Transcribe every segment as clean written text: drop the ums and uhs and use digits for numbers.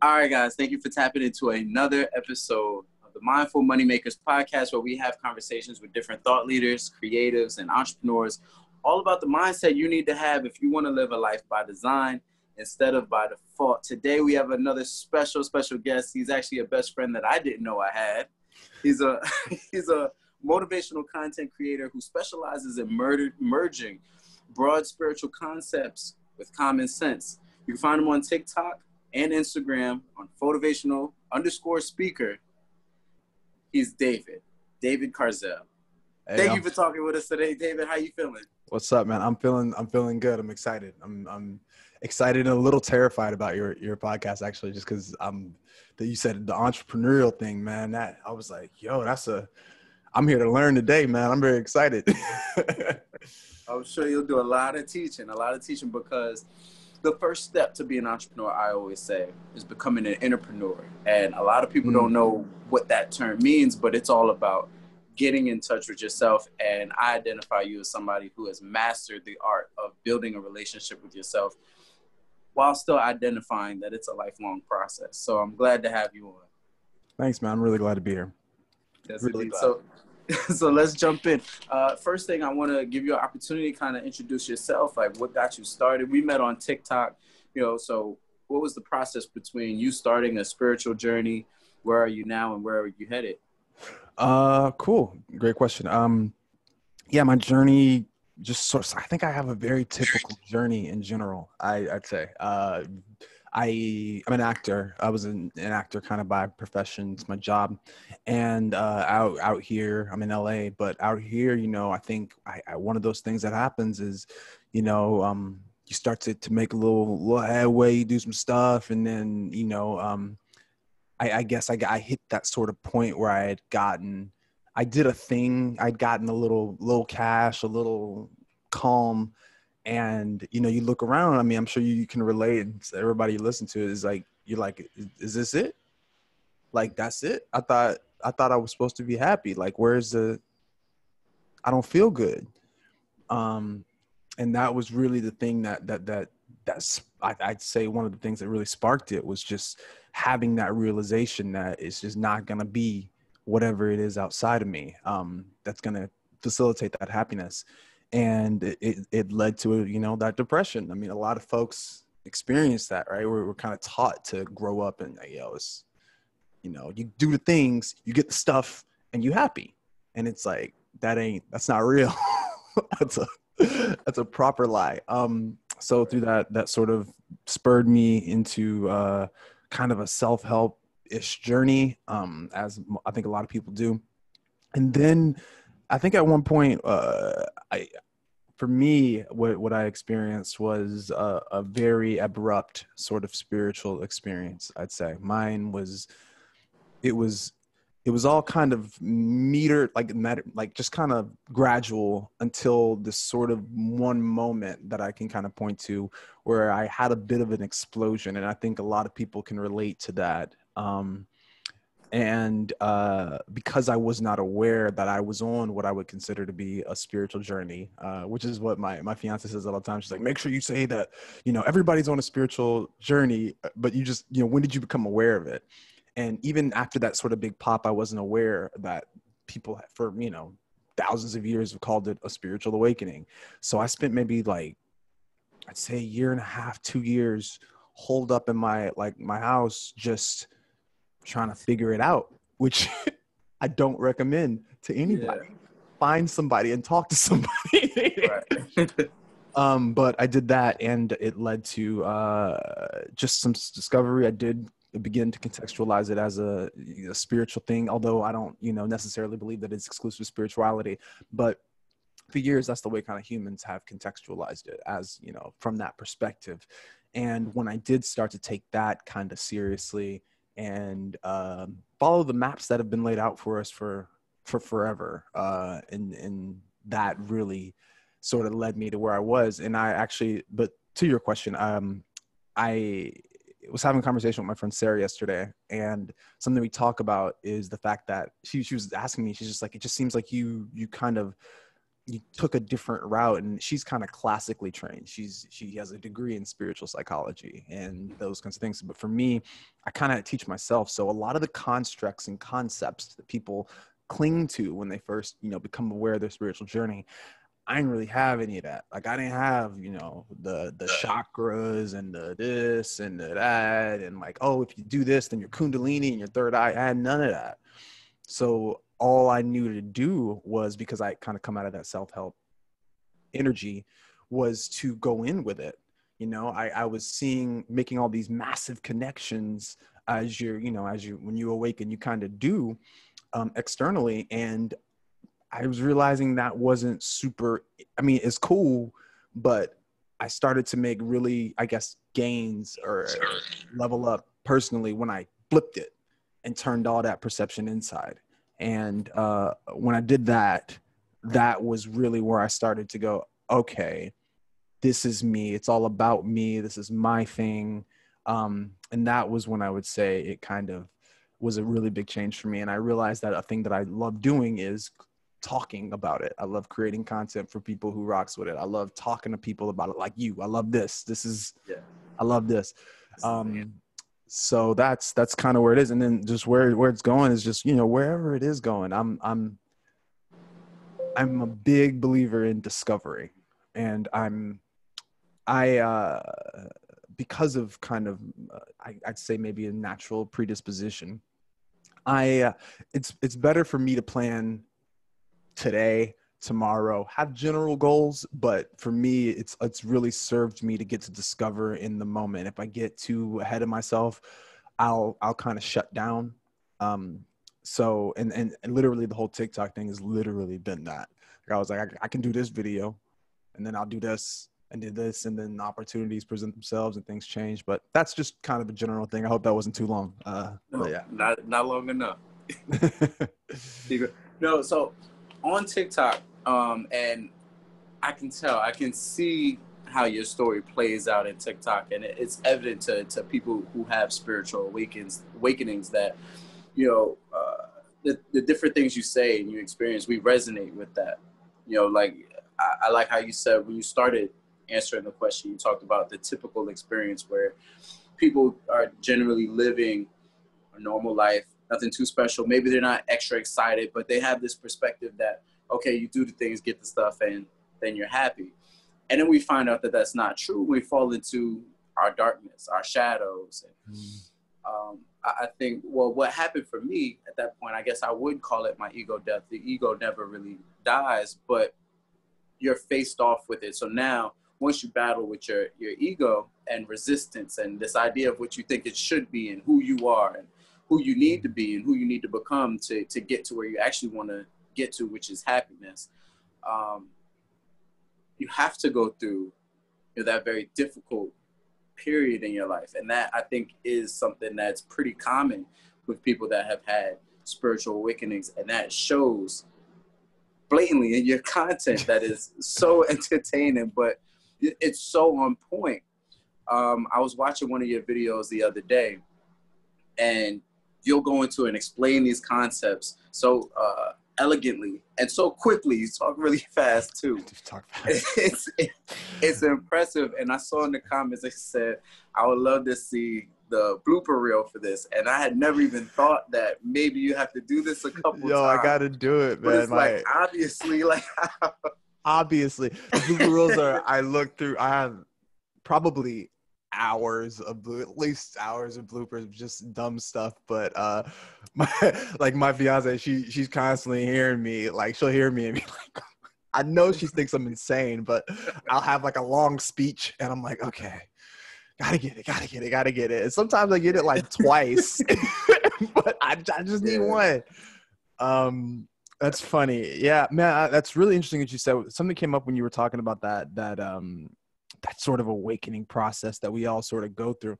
All right, guys, thank you for tapping into another episode of the Mindful Moneymakers podcast, where we have conversations with different thought leaders, creatives, and entrepreneurs, all about the mindset you need to have if you want to live a life by design instead of by default. Today, we have another special guest. He's actually a best friend that I didn't know I had. He's a he's a motivational content creator who specializes in merging broad spiritual concepts with common sense. You can find him on TikTok and Instagram on motivational_speaker. He's David Carzell. Hey, Thank you for talking with us today, David. How you feeling? What's up, man? I'm feeling good. I'm excited. I'm excited and a little terrified about your podcast, actually, just because that you said the entrepreneurial thing, man. That I was like, yo, I'm here to learn today, man. I'm very excited. I'm sure you'll do a lot of teaching because the first step to be an entrepreneur, I always say, is becoming an entrepreneur. And a lot of people don't know what that term means, but it's all about getting in touch with yourself. And I identify you as somebody who has mastered the art of building a relationship with yourself while still identifying that it's a lifelong process. So I'm glad to have you on. Thanks, man. I'm really glad to be here. Yes, really glad. So let's jump in. First thing, I want to give you an opportunity to kind of introduce yourself, like what got you started. We met on TikTok, so what was the process between you starting a spiritual journey? Where are you now and where are you headed? Cool. Great question. My journey just sort of, I think I have a very typical journey in general, I'd say. I'm an actor. I was an actor kind of by profession. It's my job. And out here, I'm in LA, but out here, I think one of those things that happens is, you start to make a little headway, you do some stuff. And then, I guess I hit that sort of point where I did a thing. I'd gotten a little cash, a little calm. And, you look around, I mean, I'm sure you can relate. Everybody you listen to is like, you're like, is this it? Like, that's it? I thought I was supposed to be happy. Like, I don't feel good. And that was really the thing I'd say one of the things that really sparked it was just having that realization that it's just not going to be whatever it is outside of me that's going to facilitate that happiness. And it led to, that depression. I mean, a lot of folks experience that, right? We're kind of taught to grow up and, you do the things, you get the stuff, and you're happy. And it's like, that's not real. That's a proper lie. So through that sort of spurred me into kind of a self-help-ish journey, as I think a lot of people do. And then I think at one point, for me, what I experienced was a very abrupt sort of spiritual experience. I'd say mine was, it was all kind of metered, like just kind of gradual until this sort of one moment that I can kind of point to where I had a bit of an explosion. And I think a lot of people can relate to that. And because I was not aware that I was on what I would consider to be a spiritual journey, which is what my fiance says all the time. She's like, make sure you say that, everybody's on a spiritual journey, but you just, when did you become aware of it? And even after that sort of big pop, I wasn't aware that people for, thousands of years have called it a spiritual awakening. So I spent maybe I'd say a year and a half, 2 years holed up in my house, just trying to figure it out, which I don't recommend to anybody. Yeah. Find somebody and talk to somebody. Right. But I did that, and it led to just some discovery. I did begin to contextualize it as a spiritual thing, although I don't, necessarily believe that it's exclusive spirituality. But for years, that's the way kind of humans have contextualized it, as, from that perspective. And when I did start to take that kind of seriously, and follow the maps that have been laid out for us for forever. And that really sort of led me to where I was. And but to your question, I was having a conversation with my friend Sarah yesterday, and something we talk about is the fact that she was asking me, she's just like, it just seems like you kind of you took a different route, and she's kind of classically trained. She has a degree in spiritual psychology and those kinds of things. But for me, I kind of teach myself. So a lot of the constructs and concepts that people cling to when they first, become aware of their spiritual journey, I didn't really have any of that. Like I didn't have, the chakras and the this and the that, and like, oh, if you do this, then your kundalini and your third eye. I had none of that. So all I knew to do was, because I kind of come out of that self-help energy, was to go in with it. I was making all these massive connections as when you awaken, you kind of do externally. And I was realizing that wasn't super, it's cool, but I started to make really, I guess, gains or level up personally when I flipped it and turned all that perception inside. And when I did that, that was really where I started to go, okay, this is me. It's all about me. This is my thing. And that was when I would say it kind of was a really big change for me. And I realized that a thing that I love doing is talking about it. I love creating content for people who rocks with it. I love talking to people about it, like you. I love this. I love this. So that's kind of where it is. And then just where it's going is just, wherever it is going, I'm a big believer in discovery. And because of kind of, I'd say maybe a natural predisposition, it's better for me to plan today, tomorrow, have general goals, but for me, it's really served me to get to discover in the moment. If I get too ahead of myself, I'll kind of shut down. So, and literally the whole TikTok thing has literally been that. Like I was like, I can do this video, and then I'll do this and do this, and then opportunities present themselves and things change. But that's just kind of a general thing. I hope that wasn't too long. But yeah, not long enough. No, so on TikTok, and I can see how your story plays out in TikTok, and it's evident to people who have spiritual awakenings that, the different things you say and you experience, we resonate with that. Like I like how you said when you started answering the question, you talked about the typical experience where people are generally living a normal life, nothing too special. Maybe they're not extra excited, but they have this perspective that, okay, you do the things, get the stuff, and then you're happy. And then we find out that that's not true. We fall into our darkness, our shadows. And I think, well, what happened for me at that point, I guess I would call it my ego death. The ego never really dies, but you're faced off with it. So now, once you battle with your ego and resistance and this idea of what you think it should be and who you are and who you need to be and who you need to become to get to where you actually want to get to, which is happiness, you have to go through that very difficult period in your life. And that, I think, is something that's pretty common with people that have had spiritual awakenings. And that shows blatantly in your content that is so entertaining, but it's so on point. I was watching one of your videos the other day, and you'll go into and explain these concepts so elegantly and so quickly. You talk really fast too. It's impressive. And I saw in the comments they said, I would love to see the blooper reel for this. And I had never even thought that maybe you have to do this a couple times. I gotta do it, man. But it's like obviously the blooper reels I look through, I have probably at least hours of bloopers, just dumb stuff. But my fiance, she's constantly hearing me, like she'll hear me and be like, I know she thinks I'm insane, but I'll have like a long speech and I'm like, okay, gotta get it. And sometimes I get it like twice, but I just need one. That's funny. Yeah, man, that's really interesting that you said. Something came up when you were talking about that sort of awakening process that we all sort of go through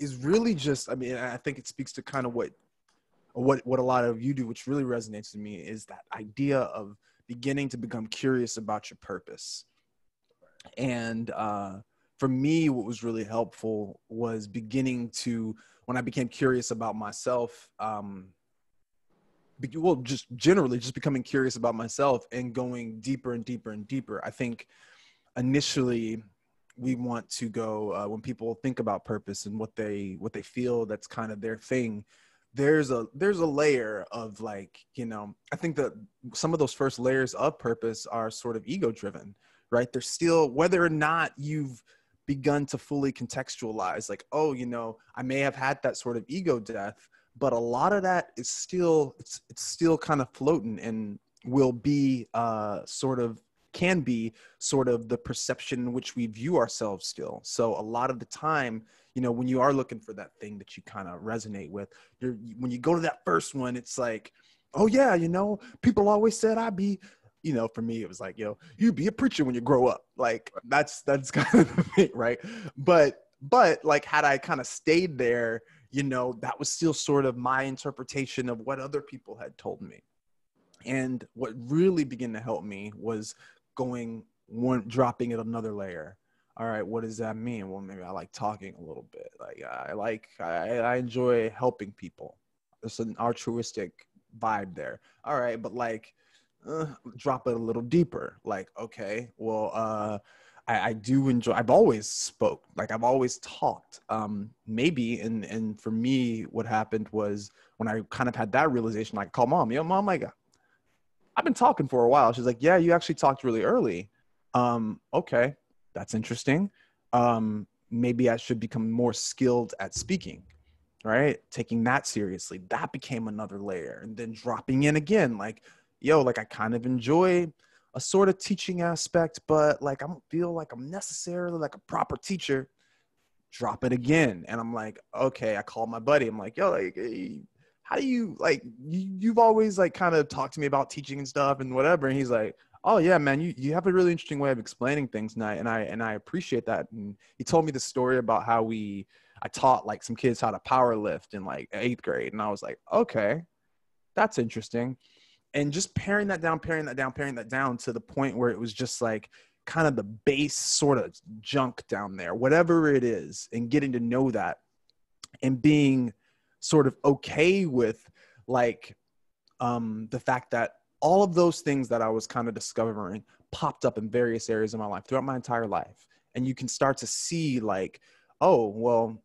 is really just, I think it speaks to kind of what a lot of you do, which really resonates with me, is that idea of beginning to become curious about your purpose. And for me, what was really helpful was when I became curious about myself, well, just generally just becoming curious about myself and going deeper and deeper and deeper. I think initially we want to go when people think about purpose and what they feel that's kind of their thing. There's a layer of like, you know, I think that some of those first layers of purpose are sort of ego driven, right? There's still, whether or not you've begun to fully contextualize, like, oh, you know, I may have had that sort of ego death, but a lot of that is still, it's still kind of floating and will be can be sort of the perception in which we view ourselves still. So a lot of the time, you know, when you are looking for that thing that you kind of resonate with, when you go to that first one, it's like, oh yeah, you know, people always said I'd be, you know, for me, it was like, you know, you be a preacher when you grow up. Like that's kind of the thing, right? But like, had I kind of stayed there, you know, that was still sort of my interpretation of what other people had told me. And what really began to help me was dropping it another layer. All right, what does that mean? Well, maybe I like talking a little bit. Like I enjoy helping people. There's an altruistic vibe there. All right, but like, drop it a little deeper. Like, okay, well, I do enjoy, I've always spoke, like I've always talked. Maybe, and for me, what happened was when I kind of had that realization, like, call mom, yo, mom, like, I've been talking for a while. She's like, yeah, you actually talked really early. Okay, that's interesting. Maybe I should become more skilled at speaking, right? Taking that seriously. That became another layer. And then dropping in again, like, yo, like I kind of enjoy a sort of teaching aspect, but like I don't feel like I'm necessarily like a proper teacher. Drop it again. And I'm like, okay, I call my buddy. I'm like, yo, like, hey, how do you like, you've always like kind of talked to me about teaching and stuff and whatever. And he's like, oh yeah, man, you have a really interesting way of explaining things. And I appreciate that. And he told me the story about how I taught like some kids how to power lift in like 8th grade. And I was like, okay, that's interesting. And just paring that down to the point where it was just like kind of the base sort of junk down there, whatever it is, and getting to know that and being sort of okay with like the fact that all of those things that I was kind of discovering popped up in various areas of my life throughout my entire life. And you can start to see like, oh, well,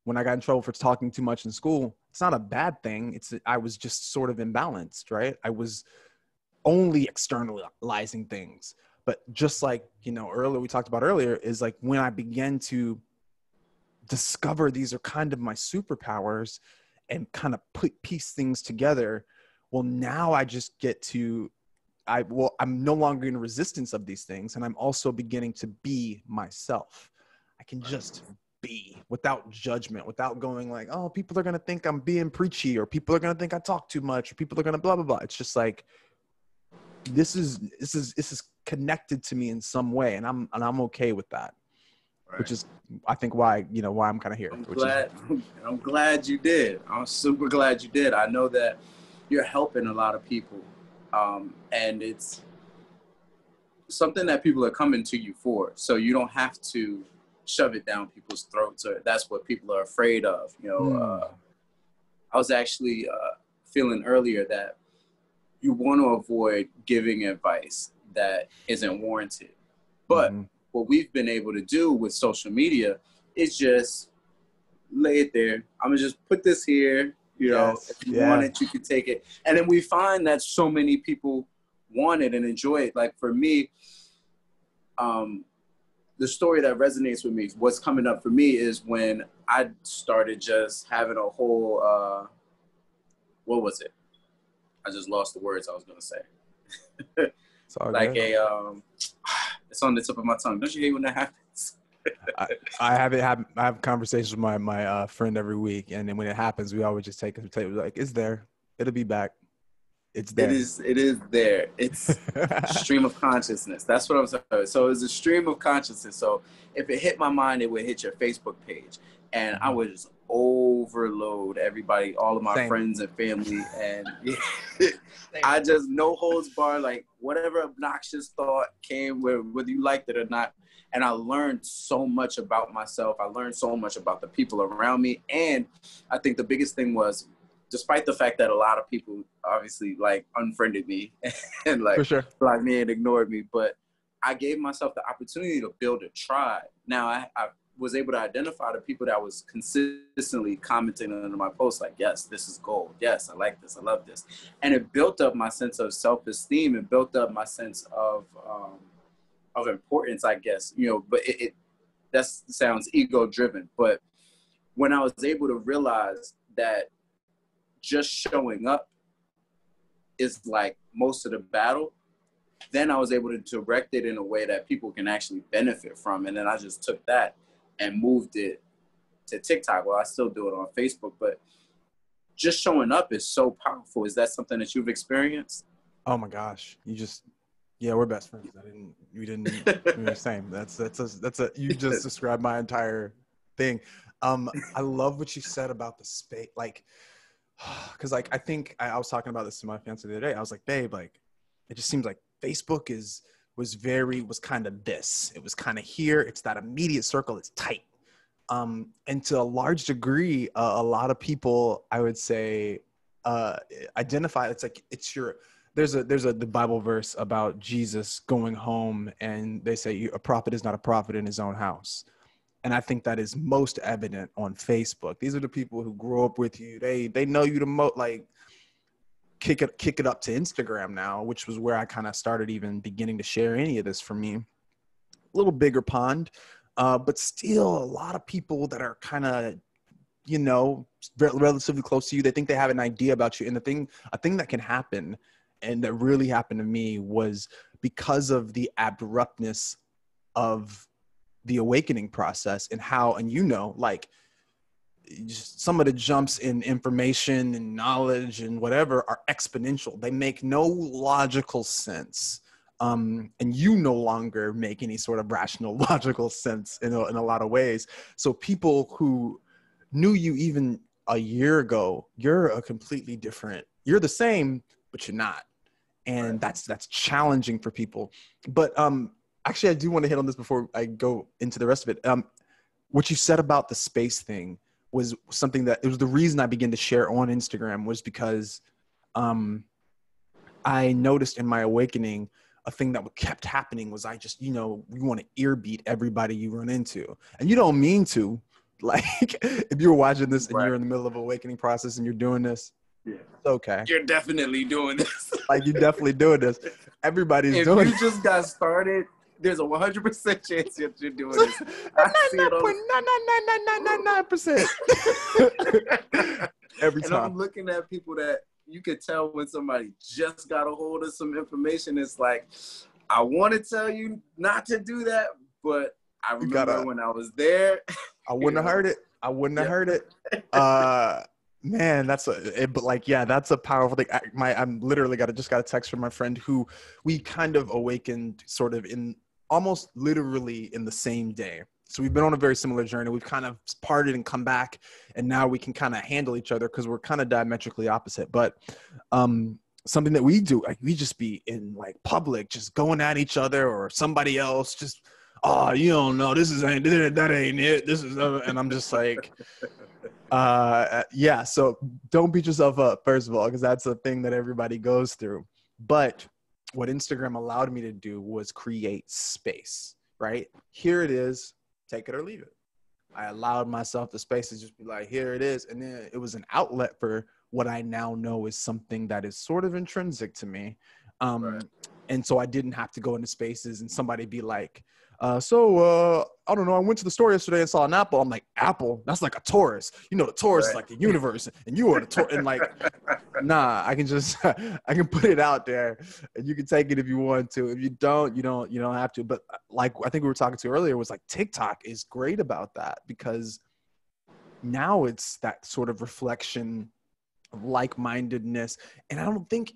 when I got in trouble for talking too much in school, it's not a bad thing. I was just sort of imbalanced, right? I was only externalizing things. But just like, you know, earlier we talked about earlier, is like when I began to discover these are kind of my superpowers and kind of piece things together. Well, now I just get to, I'm no longer in resistance of these things. And I'm also beginning to be myself. I can just be without judgment, without going like, oh, people are going to think I'm being preachy, or people are going to think I talk too much, or people are going to blah, blah, blah. It's just like, this is connected to me in some way. And I'm okay with that. Right. Which is, I think, why I'm kind of here. I'm glad you did. I'm super glad you did. I know that you're helping a lot of people. And it's something that people are coming to you for. So you don't have to shove it down people's throats, or that's what people are afraid of. You know, I was actually feeling earlier that you want to avoid giving advice that isn't warranted. But what we've been able to do with social media is just lay it there. I'm going to just put this here. You know, if you want it, you can take it. And then we find that so many people want it and enjoy it. Like for me, the story that resonates with me, what's coming up for me is when I started just having a whole, what was it? I just lost the words I was going to say. Like good. It's on the tip of my tongue. Don't you hate when that happens? I have conversations with my friend every week, and then when it happens, we always just take it like, it's there. It'll be back. It's there. It is there. It's stream of consciousness. That's what I'm saying. So it's a stream of consciousness. So if it hit my mind, it would hit your Facebook page, and I would just overload everybody, all of my friends and family, and I just no holds bar, like whatever obnoxious thought came, whether you liked it or not. And I learned so much about myself. I learned so much about the people around me. And I think the biggest thing was despite the fact that a lot of people obviously like unfriended me and like For sure. blocked me and ignored me, but I gave myself the opportunity to build a tribe. Now I was able to identify the people that was consistently commenting on my posts, like, yes, this is gold. Yes, I like this. I love this. And it built up my sense of self-esteem. It built up my sense of importance, I guess, you know, but that sounds ego-driven. But when I was able to realize that just showing up is like most of the battle, then I was able to direct it in a way that people can actually benefit from. And then I just took that and moved it to TikTok. Well, I still do it on Facebook, but just showing up is so powerful. Is that something that you've experienced? Oh my gosh. Yeah, we're best friends. We were the same. You just described my entire thing. I love what you said about the space. Like, cause like, I think I was talking about this to my fiance the other day. I was like, babe, like, it just seems like Facebook was kind of this. It was kind of here. It's that immediate circle. It's tight. And to a large degree, a lot of people, I would say, identify. It's like there's the Bible verse about Jesus going home, and they say a prophet is not a prophet in his own house. And I think that is most evident on Facebook. These are the people who grow up with you. They know you the most. Like, kick it up to Instagram now, which was where I kind of started even beginning to share any of this for me. A little bigger pond, but still a lot of people that are kind of, you know, relatively close to you. They think they have an idea about you. And a thing that can happen, and that really happened to me, was because of the abruptness of the awakening process and you know, like, just some of the jumps in information and knowledge and whatever are exponential. They make no logical sense. And you no longer make any sort of rational, logical sense in a lot of ways. So people who knew you even a year ago, you're you're the same, but you're not. And that's challenging for people. But actually, I do want to hit on this before I go into the rest of it. What you said about the space thing was something that, it was the reason I began to share on Instagram, was because I noticed in my awakening, a thing that kept happening was I just, you know, you want to ear beat everybody you run into. And you don't mean to. Like, if you're watching this and you're in the middle of awakening process and you're doing this, yeah, it's okay. You're definitely doing this. Like, you're definitely doing this. Everybody's doing it. If you just got started, there's a 100% chance that you're doing this. I see it all. 99.99999%. Every time. And I'm looking at people that you could tell when somebody just got a hold of some information. It's like, I want to tell you not to do that, but I remember when I was there. I wouldn't have heard it. I wouldn't have heard it. Man, that's a powerful thing. I'm literally just got a text from my friend who we kind of awakened sort of in almost literally in the same day. So we've been on a very similar journey. We've kind of parted and come back, and now we can kind of handle each other because we're kind of diametrically opposite. But something that we do, like, we just be in like public, just going at each other, or somebody else just, oh, you don't know, that ain't it. This is, and I'm just like, yeah. So don't beat yourself up, first of all, because that's a thing that everybody goes through. But what Instagram allowed me to do was create space, right? Here it is, take it or leave it. I allowed myself the space to just be like, here it is. And then it was an outlet for what I now know is something that is sort of intrinsic to me. Right. And so I didn't have to go into spaces and somebody be like, I don't know, I went to the store yesterday and saw an apple. I'm like, apple? That's like a Taurus. You know, the Taurus is like the universe, and you are the Taurus. And like, nah, I can put it out there, and you can take it if you want to. If you don't, you don't have to. But like, I think we were talking to earlier, was like, TikTok is great about that, because now it's that sort of reflection of like-mindedness. And I don't think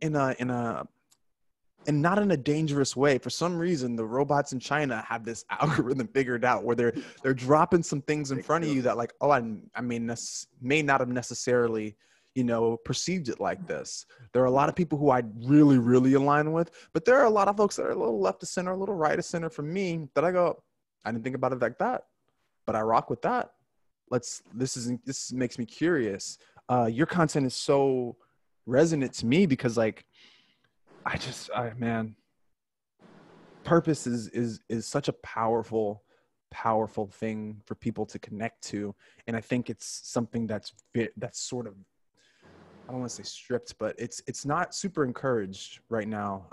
and not in a dangerous way. For some reason, the robots in China have this algorithm figured out where they're dropping some things in front of you that, like, oh, I mean, may not have necessarily, perceived it like this. There are a lot of people who I really, really align with, but there are a lot of folks that are a little left of center, a little right of center for me, that I go, I didn't think about it like that, but I rock with that. This makes me curious. your content is so resonant to me because like, man, purpose is such a powerful thing for people to connect to. And I think it's something that's sort of, I don't want to say stripped, but it's not super encouraged right now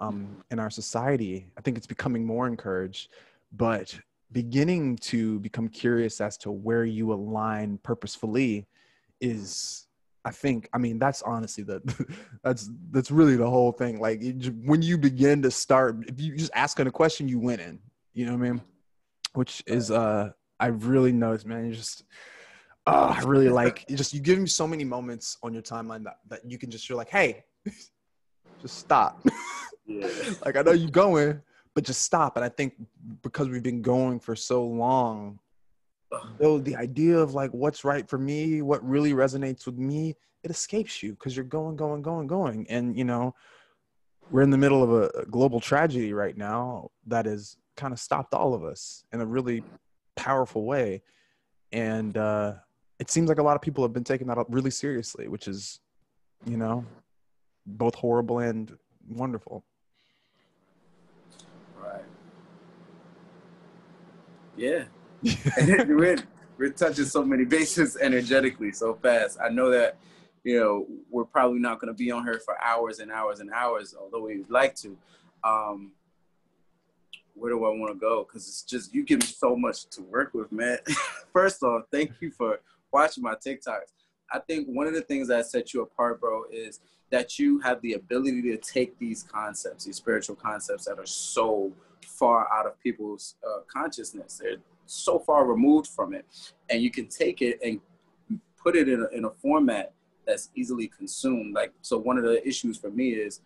in our society. I think it's becoming more encouraged, but beginning to become curious as to where you align purposefully is, I mean, that's honestly that's really the whole thing. Like when you begin to start, if you just asking a question, you went in, you know what I mean? Which is, I really noticed, man, you just, I really like you give me so many moments on your timeline that you can just, you're like, hey, just stop. Yeah. Like, I know you're going, but just stop. And I think because we've been going for so long, though, the idea of like what's right for me, what really resonates with me, it escapes you because you're going. And, you know, we're in the middle of a global tragedy right now that has kind of stopped all of us in a really powerful way. And it seems like a lot of people have been taking that up really seriously, which is, you know, both horrible and wonderful. Right. Yeah. And we're touching so many bases energetically so fast. I know that, you know, we're probably not going to be on here for hours and hours and hours, although we'd like to. Where do I want to go? Because it's just, you give me so much to work with, man. First off, thank you for watching my TikToks. I think one of the things that set you apart, bro, is that you have the ability to take these concepts, these spiritual concepts that are so far out of people's consciousness. They're so far removed from it. And you can take it and put it in a format that's easily consumed. Like, so one of the issues for me is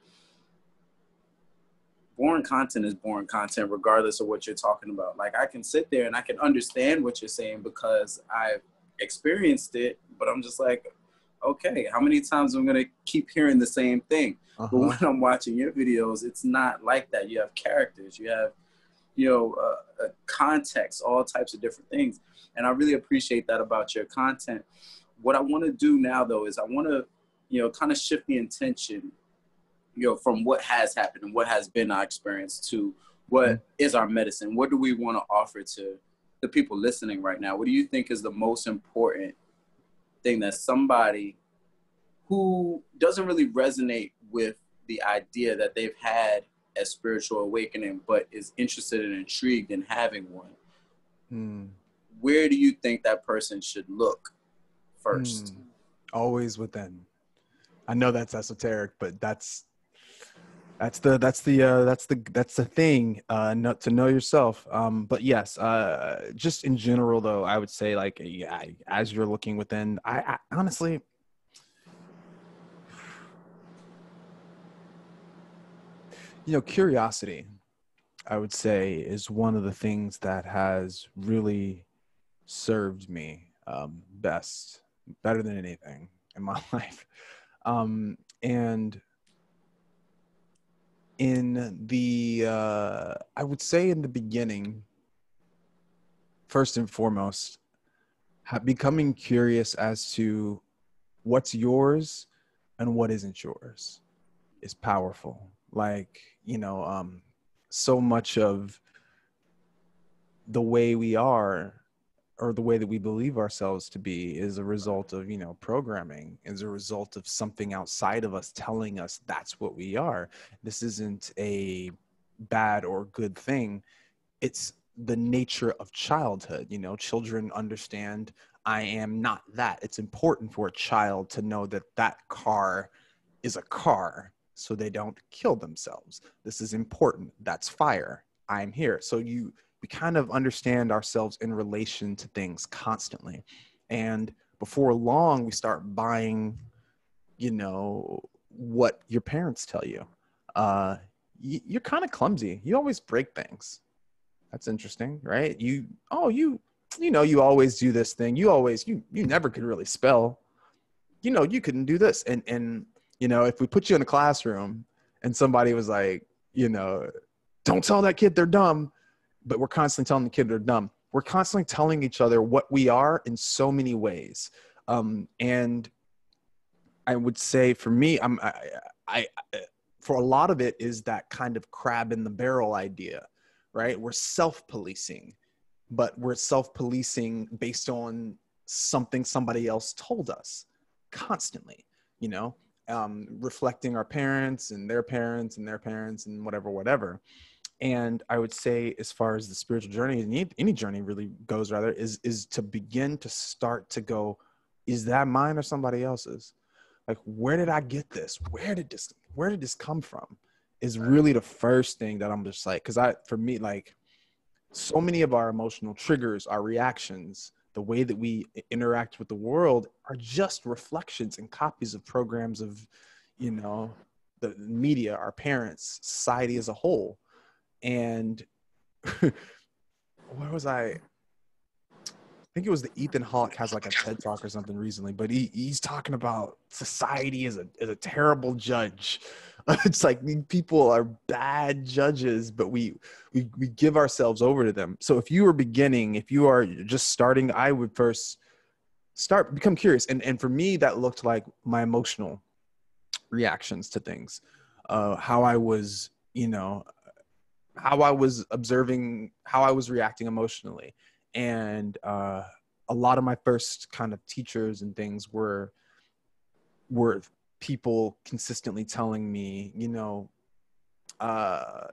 boring content is boring content, regardless of what you're talking about. Like, I can sit there and I can understand what you're saying because I've experienced it, but I'm just like, okay, how many times am I going to keep hearing the same thing? But when I'm watching your videos, it's not like that. You have characters, you have, you know, context, all types of different things. And I really appreciate that about your content. What I want to do now, though, is I want to, you know, kind of shift the intention, you know, from what has happened and what has been our experience to what is our medicine. What do we want to offer to the people listening right now? What do you think is the most important thing that somebody who doesn't really resonate with the idea that they've had a spiritual awakening, but is interested and intrigued in having one, where do you think that person should look first? Always within. I know that's esoteric, but that's the thing, not to know yourself. But yes, just in general though, I would say like, yeah, as you're looking within, I honestly, you know, curiosity, I would say, is one of the things that has really served me better than anything in my life. And in the, I would say in the beginning, first and foremost, becoming curious as to what's yours and what isn't yours is powerful. Like, you know, so much of the way we are, or the way that we believe ourselves to be, is a result of, you know, programming, is a result of something outside of us telling us that's what we are. This isn't a bad or good thing. It's the nature of childhood. You know, children understand, I am not that. It's important for a child to know that that car is a car, so they don't kill themselves. This is important. That's fire. I'm here. So we kind of understand ourselves in relation to things constantly. And before long, we start buying, you know, what your parents tell you. You're kind of clumsy. You always break things. That's interesting, right? You know, you always do this thing. You never could really spell. You know, you couldn't do this. And, you know, if we put you in a classroom and somebody was like, you know, don't tell that kid they're dumb, but we're constantly telling the kid they're dumb. We're constantly telling each other what we are in so many ways. And I would say for me, I for a lot of it is that kind of crab in the barrel idea, right? We're self-policing, but we're self-policing based on something somebody else told us constantly, you know, reflecting our parents and their parents and their parents and whatever. And I would say, as far as the spiritual journey, any journey really goes, rather, is to begin to start to go, is that mine or somebody else's? Like, where did I get this? Where did this come from? Is really the first thing that I'm just like, because for me, like, so many of our emotional triggers, our reactions, the way that we interact with the world are just reflections and copies of programs of, you know, the media, our parents, society as a whole. And where was I think it was the Ethan Hawke has like a TED talk or something recently, but he's talking about society as a terrible judge. It's like people are bad judges, but we give ourselves over to them. So if you are just starting, I would first become curious. And for me, that looked like my emotional reactions to things, how I was, how I was observing, how I was reacting emotionally. And a lot of my first kind of teachers and things were people consistently telling me, or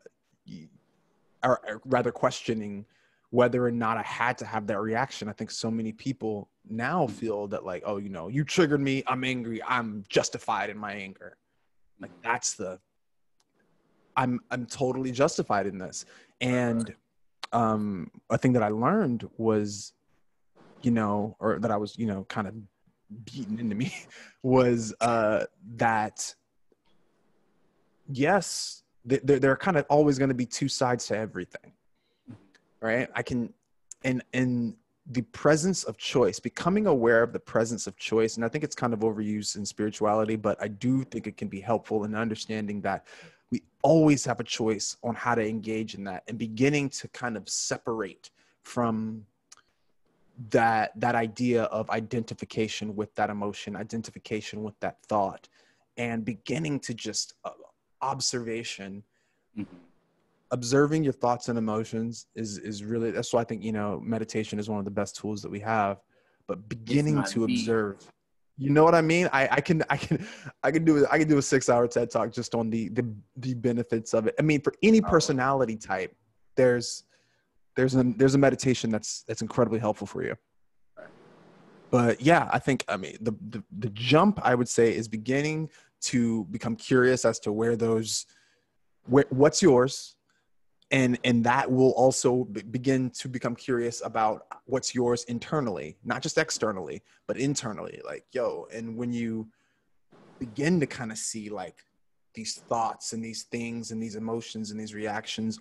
rather questioning whether or not I had to have that reaction. I think so many people now feel that, like, oh, you triggered me, I'm angry, I'm justified in my anger. Like, I'm totally justified in this. And a thing that I learned was, or that I was, kind of beaten into me was that, yes, there are kind of always going to be two sides to everything, right? And the presence of choice, becoming aware of the presence of choice. And I think it's kind of overused in spirituality, but I do think it can be helpful in understanding that we always have a choice on how to engage in that, and beginning to kind of separate from that idea of identification with that emotion, identification with that thought, and beginning to just observation. Mm-hmm. Observing your thoughts and emotions is really, that's why I think, meditation is one of the best tools that we have, but beginning to observe, you know what I mean? I can do a 6-hour TED talk just on the benefits of it. I mean, for any personality type, there's a meditation that's incredibly helpful for you. But yeah, I think, the jump, I would say, is beginning to become curious as to what's yours. And that will also begin to become curious about what's yours internally, not just externally, but internally. Like, and when you begin to kind of see, like, these thoughts and these things and these emotions and these reactions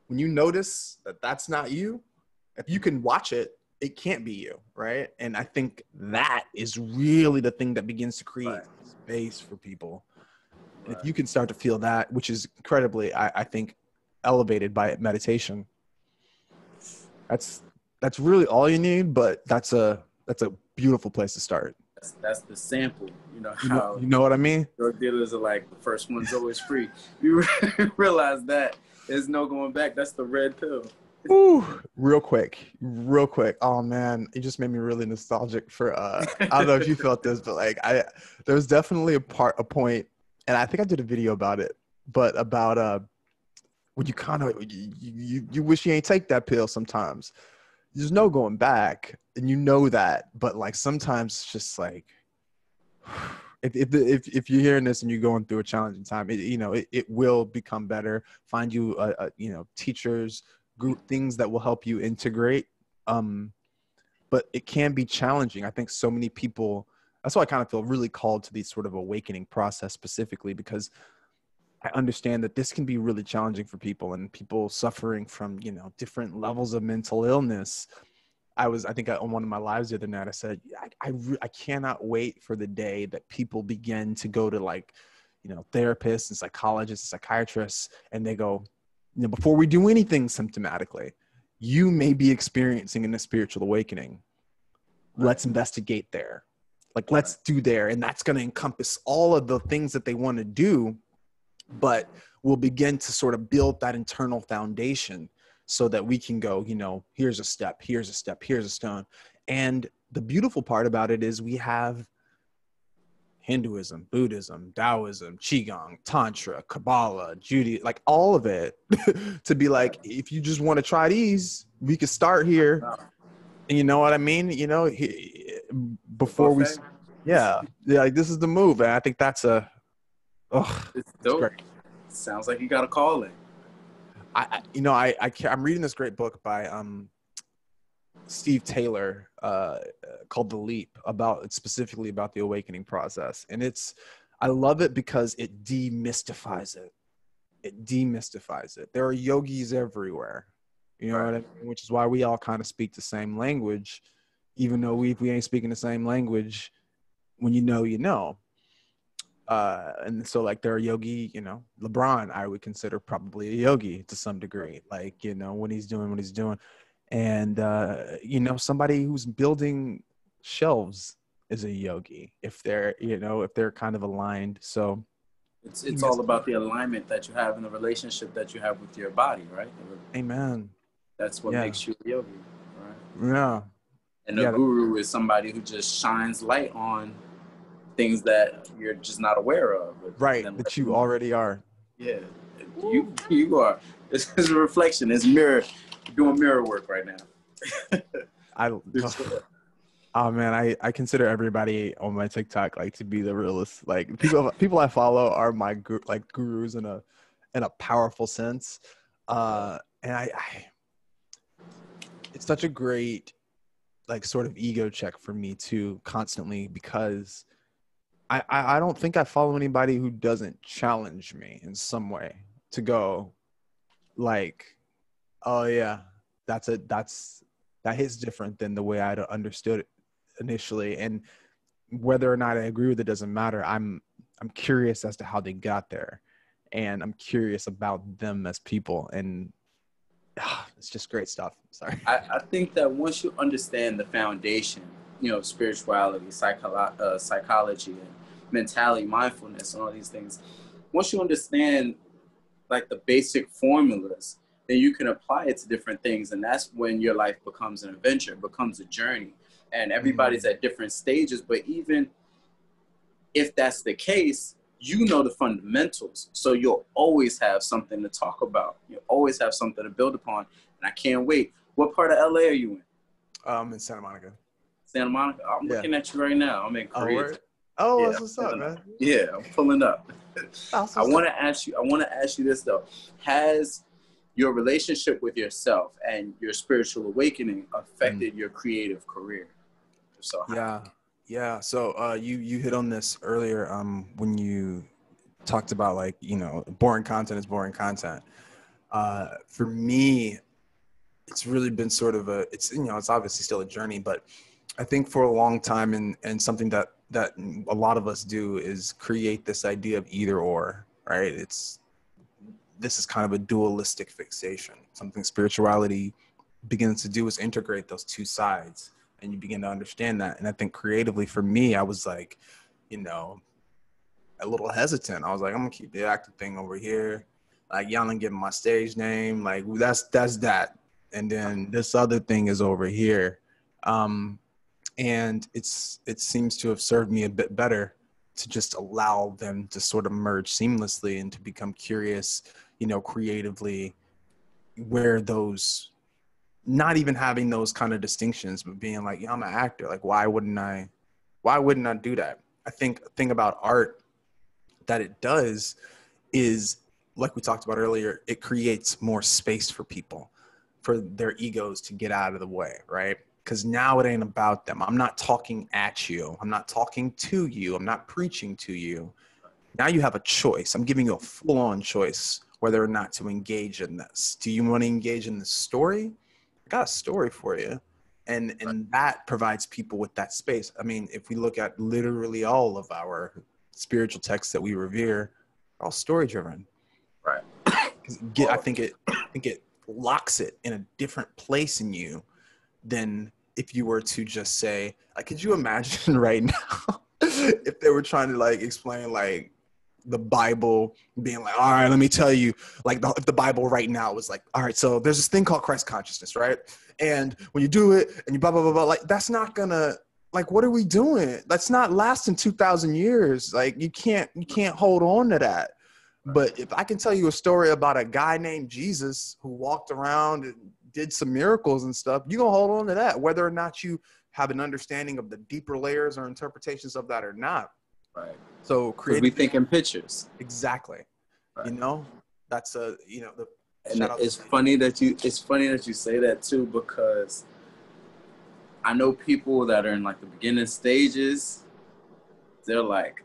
when you notice that that's not you, if you can watch it, it can't be you, right? And I think that is really the thing that begins to create space for people. And if you can start to feel that, which is incredibly, I think, elevated by meditation, that's really all you need. But that's a beautiful place to start. That's the sample. How you know what I mean? Drug dealers are like, the first one's always free. You realize that there's no going back. That's the red pill. Ooh, real quick. Oh man, it just made me really nostalgic for I don't know if you felt this, but like there was definitely a point, and I think I did a video about it, but about when you kind of you wish you ain't take that pill sometimes. There's no going back, and that, but like sometimes it's just like, if you're hearing this and you're going through a challenging time, it will become better. Find you teachers, group, things that will help you integrate. But it can be challenging. I think so many people, that's why I kind of feel really called to the sort of awakening process specifically, because I understand that this can be really challenging for people, and people suffering from, different levels of mental illness. I think on one of my lives the other night, I said, I cannot wait for the day that people begin to go to, like, therapists and psychologists and psychiatrists, and they go, before we do anything symptomatically, you may be experiencing a spiritual awakening. Let's investigate there. Like, let's do there. And that's going to encompass all of the things that they want to do, but we'll begin to sort of build that internal foundation so that we can go, you know, here's a step, here's a step, here's a stone. And the beautiful part about it is we have Hinduism, Buddhism, Taoism, Qigong, Tantra, Kabbalah, Judaism, like all of it to be like, if you just want to try these, we could start here. And you know what I mean? You know, before we, yeah, like this is the move. And I think that's It's dope. Great. Sounds like you got a calling. I'm reading this great book by Steve Taylor called The Leap, specifically about the awakening process. And I love it because it demystifies it. It demystifies it. There are yogis everywhere, you know what I mean? Which is why we all kind of speak the same language, even though we ain't speaking the same language. When you know. And so like there are yogi, you know, LeBron, I would consider probably a yogi to some degree, like, you know, when he's doing what he's doing. And, you know, somebody who's building shelves is a yogi if they're kind of aligned. So it's all about the alignment that you have in the relationship that you have with your body, right? Amen. That's what makes you a yogi, right? Yeah. And a guru is somebody who just shines light on things that you're just not aware of. Right, that you already are. Yeah, you are. It's a reflection. It's mirror. You're doing mirror work right now. Oh man, I consider everybody on my TikTok like to be the realest. Like people I follow are my gurus in a powerful sense. And I it's such a great like sort of ego check for me too, constantly, because I don't think I follow anybody who doesn't challenge me in some way to go like, oh yeah, that hits different than the way I understood it initially. And whether or not I agree with it doesn't matter. I'm curious as to how they got there, and I'm curious about them as people. And it's just great stuff. Sorry. I think that once you understand the foundation, you know, spirituality, psychology, and mentality, mindfulness, and all these things, once you understand like the basic formulas, then you can apply it to different things. And that's when your life becomes an adventure, becomes a journey. And everybody's at different stages. But even if that's the case, you know the fundamentals. So you'll always have something to talk about. You'll always have something to build upon. And I can't wait. What part of LA are you in? I'm in Santa Monica. Santa Monica? I'm looking at you right now. I'm in Korea. Oh, that's what's up, man. Yeah, I'm pulling up. I want to ask you this though. Has your relationship with yourself and your spiritual awakening affected your creative career? So yeah. So you hit on this earlier when you talked about like, you know, boring content is boring content. For me, it's really been sort of it's obviously still a journey, but I think for a long time and something that a lot of us do is create this idea of either or, right? This is kind of a dualistic fixation. Something spirituality begins to do is integrate those two sides, and you begin to understand that. And I think creatively for me, I was like, you know, a little hesitant. I was like, I'm gonna keep the acting thing over here. Like, y'all ain't giving my stage name. Like, that's that. And then this other thing is over here. And it seems to have served me a bit better to just allow them to sort of merge seamlessly and to become curious, you know, creatively, where those, not even having those kind of distinctions, but being like, yeah, I'm an actor. Like, why wouldn't I do that? I think the thing about art that it does is, like we talked about earlier, it creates more space for people, for their egos to get out of the way, right? Because now it ain't about them. I'm not talking at you. I'm not talking to you. I'm not preaching to you. Now you have a choice. I'm giving you a full-on choice whether or not to engage in this. Do you want to engage in the story? I got a story for you. And that provides people with that space. I mean, if we look at literally all of our spiritual texts that we revere, they're all story-driven. Right. I think it locks it in a different place in you than if you were to just say, like, could you imagine right now if they were trying to like explain like the Bible being like, all right, let me tell you, like if the Bible right now was like, all right, so there's this thing called Christ consciousness, right? And when you do it and you blah, blah, blah, blah, like that's not gonna, like, what are we doing? That's not lasting 2,000 years. Like you can't hold on to that. But if I can tell you a story about a guy named Jesus who walked around and did some miracles and stuff, you're gonna hold on to that, whether or not you have an understanding of the deeper layers or interpretations of that or not. Right. So because we think in pictures. Exactly. Right. You know, that's and it's funny that you say that too, because I know people that are in like the beginning stages. They're like,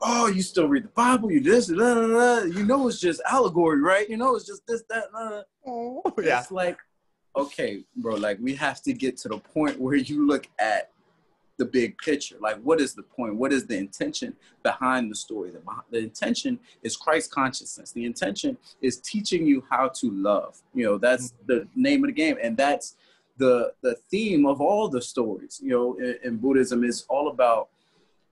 oh, you still read the Bible? You this, blah, blah, blah. You know, it's just allegory, right? You know, it's just this, that, blah, blah. Oh, yeah. It's like, okay, bro, like we have to get to the point where you look at the big picture. Like, what is the point? What is the intention behind the story? The intention is Christ consciousness. The intention is teaching you how to love. You know, that's the name of the game. And that's the theme of all the stories. You know, in Buddhism, is all about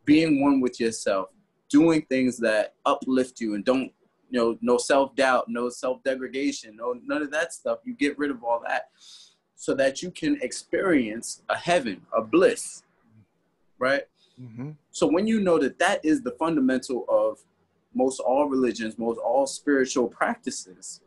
being one with yourself, doing things that uplift you and don't, you know, no self-doubt, no self-degradation, no none of that stuff. You get rid of all that so that you can experience a heaven, a bliss, right? Mm-hmm. So when you know that that is the fundamental of most all religions, most all spiritual practices,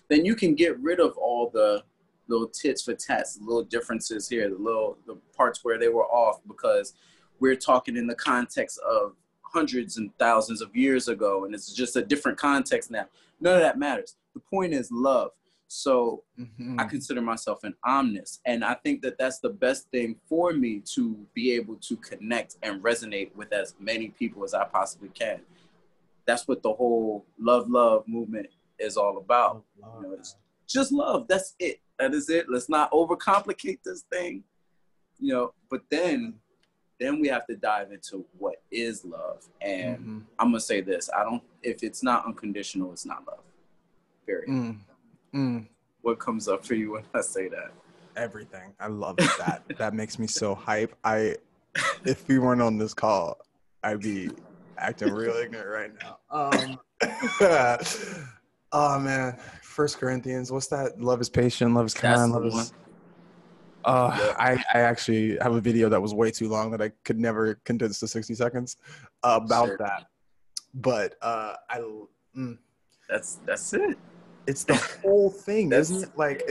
then you can get rid of all the little tits for tats, the little differences here, the parts where they were off, because we're talking in the context of hundreds and thousands of years ago, and it's just a different context now. None of that matters. The point is love. So I consider myself an omnist, and I think that that's the best thing for me, to be able to connect and resonate with as many people as I possibly can. That's what the whole love movement is all about. You know, it's just love. That's it. That is it. Let's not overcomplicate this thing, you know. But then we have to dive into what is love. And I'm gonna say this: if it's not unconditional, it's not love. Period. What comes up for you when I say that? Everything. I love that. That makes me so hype. If we weren't on this call, I'd be acting real ignorant right now. Oh man, 1 Corinthians. What's that? Love is patient. Love is kind. Love is. I actually have a video that was way too long that I could never condense to 60 seconds about that. But that's it. It's the whole thing, isn't it? Like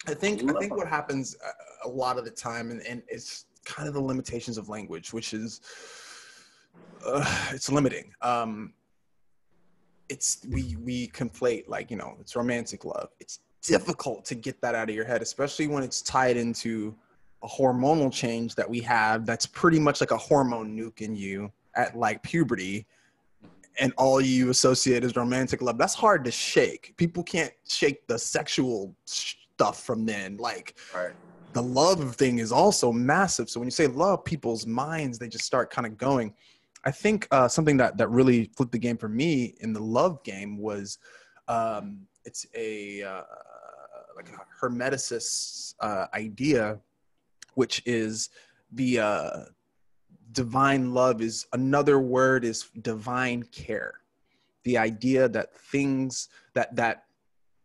I think what happens a lot of the time, and it's kind of the limitations of language, which is it's limiting. We conflate, like, you know, it's romantic love. It's difficult to get that out of your head, especially when it's tied into a hormonal change that we have that's pretty much like a hormone nuke in you at like puberty, and all you associate is romantic love. That's hard to shake. People can't shake the sexual stuff from then. Like, the love thing is also massive. So when you say love, people's minds, they just start kind of going. I think something that really flipped the game for me in the love game was it's like a Hermeticist idea, which is the divine love is another word is divine care. The idea that things that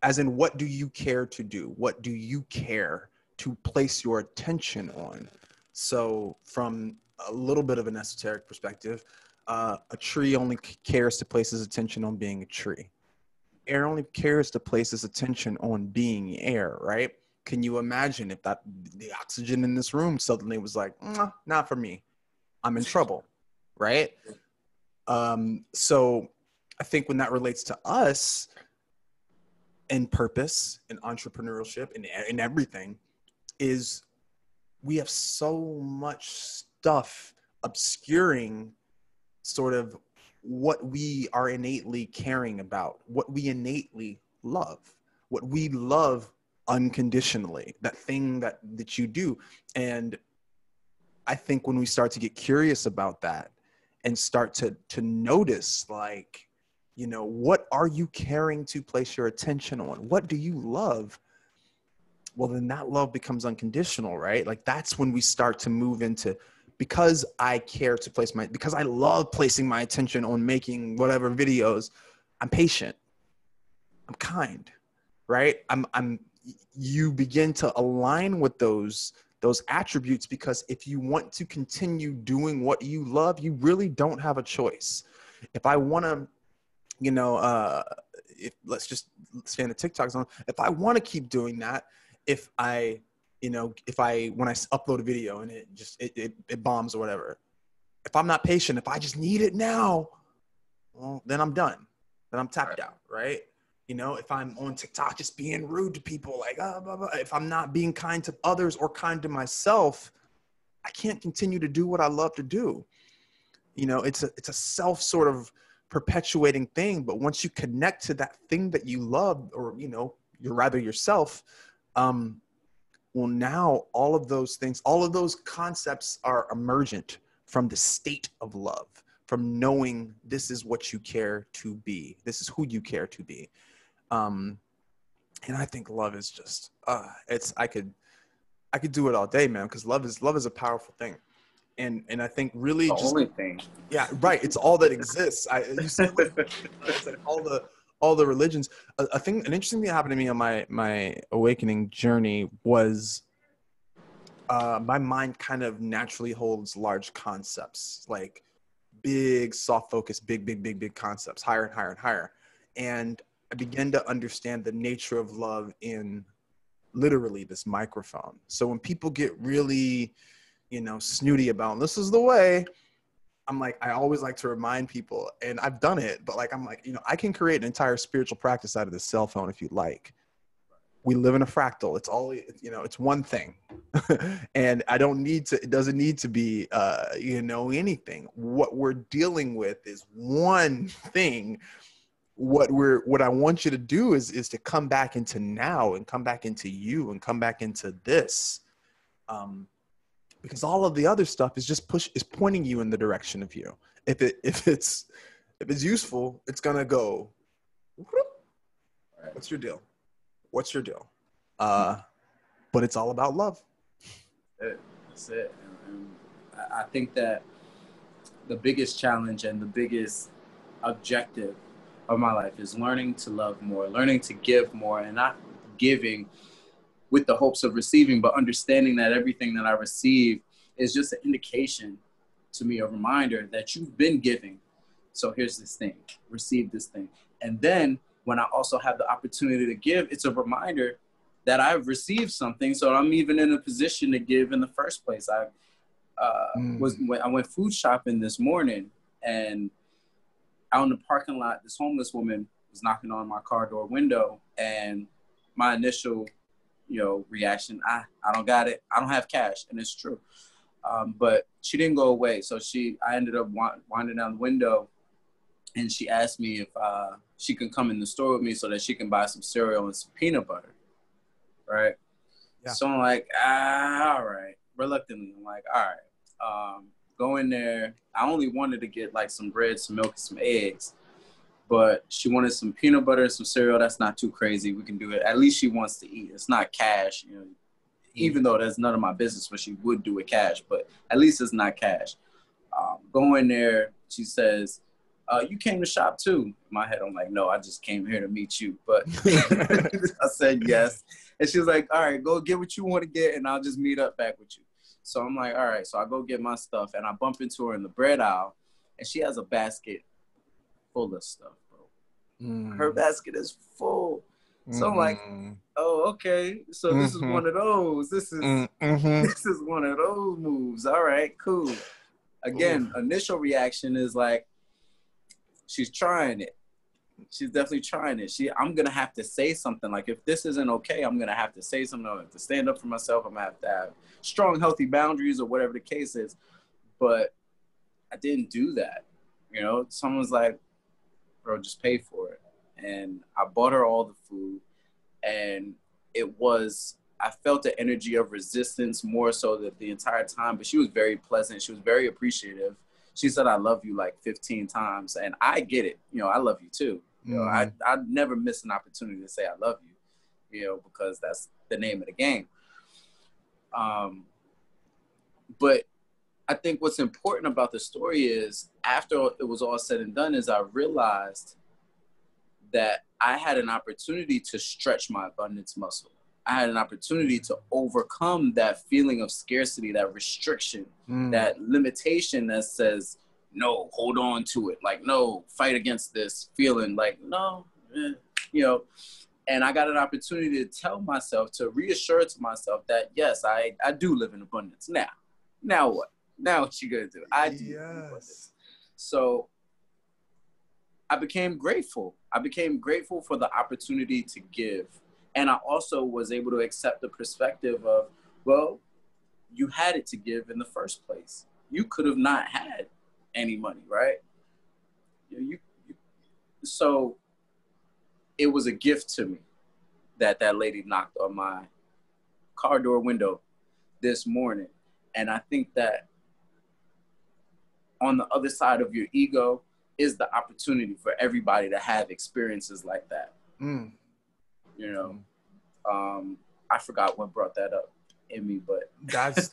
as in, what do you care to do? What do you care to place your attention on? So from a little bit of an esoteric perspective, a tree only cares to place his attention on being a tree. Air only cares to place his attention on being air, right? Can you imagine if the oxygen in this room suddenly was like, not for me, I'm in trouble, right? So I think when that relates to us in purpose, in entrepreneurship, in everything, is we have so much stuff obscuring sort of what we are innately caring about, what we innately love, what we love unconditionally, that thing that you do. And I think when we start to get curious about that and start to notice, like, you know, what are you caring to place your attention on? What do you love? well, then that love becomes unconditional, right? Like that's when we start to move into, because I care to because I love placing my attention on making whatever videos, I'm patient, I'm kind, right? You begin to align with those attributes, because if you want to continue doing what you love, you really don't have a choice. If I want to, if let's just stay in the TikTok zone, if I want to keep doing that, if I, when I upload a video and it bombs or whatever, if I'm not patient, if I just need it now, well, then I'm done. Then I'm tapped out, right? If I'm on TikTok just being rude to people, like, blah, blah, if I'm not being kind to others or kind to myself, I can't continue to do what I love to do. It's a self sort of perpetuating thing. But once you connect to that thing that you love, or, you're rather yourself, well, now all of those things, all of those concepts are emergent from the state of love, from knowing this is what you care to be. This is who you care to be. And I think love is just, I could do it all day, man. Cause love is a powerful thing. And I think really the just, only thing. Yeah, right. It's all that exists. You said it's like all the religions. An interesting thing that happened to me on my awakening journey was, my mind kind of naturally holds large concepts, like big, soft focus, big concepts, higher and higher and higher. And I began to understand the nature of love in literally this microphone. So when people get really, snooty about, this is the way, I'm like, I always like to remind people, and I've done it, but like, I'm like, I can create an entire spiritual practice out of this cell phone if you'd like. We live in a fractal. It's all, it's one thing. And it doesn't need to be, anything. What we're dealing with is one thing. What I want you to do is to come back into now, and come back into you, and come back into this. Because all of the other stuff is just pointing you in the direction of you. If it's useful, it's gonna go. What's your deal? But it's all about love. That's it. And I think that the biggest challenge and the biggest objective of my life is learning to love more, learning to give more, and not giving with the hopes of receiving, but understanding that everything that I receive is just an indication to me, a reminder that you've been giving. So here's this thing, receive this thing. And then when I also have the opportunity to give, it's a reminder that I've received something. So I'm even in a position to give in the first place. I went food shopping this morning, and out in the parking lot, this homeless woman was knocking on my car door window, and my initial reaction, I don't got it. I don't have cash. And it's true. But she didn't go away. So I ended up winding down the window, and she asked me if she can come in the store with me so that she can buy some cereal and some peanut butter. Right. Yeah. So I'm like, all right. Reluctantly, I'm like, all right. Go in there. I only wanted to get like some bread, some milk, and some eggs. But she wanted some peanut butter and some cereal. That's not too crazy. We can do it. At least she wants to eat. It's not cash, even though that's none of my business what she would do with cash. But at least it's not cash. Go in there. She says, you came to shop too. In my head, I'm like, no, I just came here to meet you. But I said yes. And she was like, all right, go get what you want to get, and I'll just meet up back with you. So I'm like, all right. So I go get my stuff, and I bump into her in the bread aisle, and she has a basket full of stuff, bro. Her basket is full. So I'm like, oh, okay. So this is one of those. This is one of those moves. All right, cool. Again, initial reaction is like, she's trying it. She's definitely trying it. I'm gonna have to say something. Like, if this isn't okay, I'm gonna have to say something. I have to stand up for myself. I'm gonna have to have strong, healthy boundaries, or whatever the case is. But I didn't do that. Someone's like, bro, just pay for it. And I bought her all the food, and I felt the energy of resistance more so that the entire time, but she was very pleasant. She was very appreciative. She said, I love you like 15 times. And I get it. I love you too. I never miss an opportunity to say I love you. because that's the name of the game. But I think what's important about the story is after it was all said and done is I realized that I had an opportunity to stretch my abundance muscle. I had an opportunity to overcome that feeling of scarcity, that restriction, that limitation that says, no, hold on to it. Like, no, fight against this feeling. Like, no, and I got an opportunity to tell myself, to reassure to myself that, yes, I do live in abundance. Now what? Now what you gonna do? I do live in abundance. So I became grateful. I became grateful for the opportunity to give. And I also was able to accept the perspective of, well, you had it to give in the first place. You could have not had any money, right? So it was a gift to me that lady knocked on my car door window this morning. And I think that on the other side of your ego is the opportunity for everybody to have experiences like that. I forgot what brought that up in me, but that's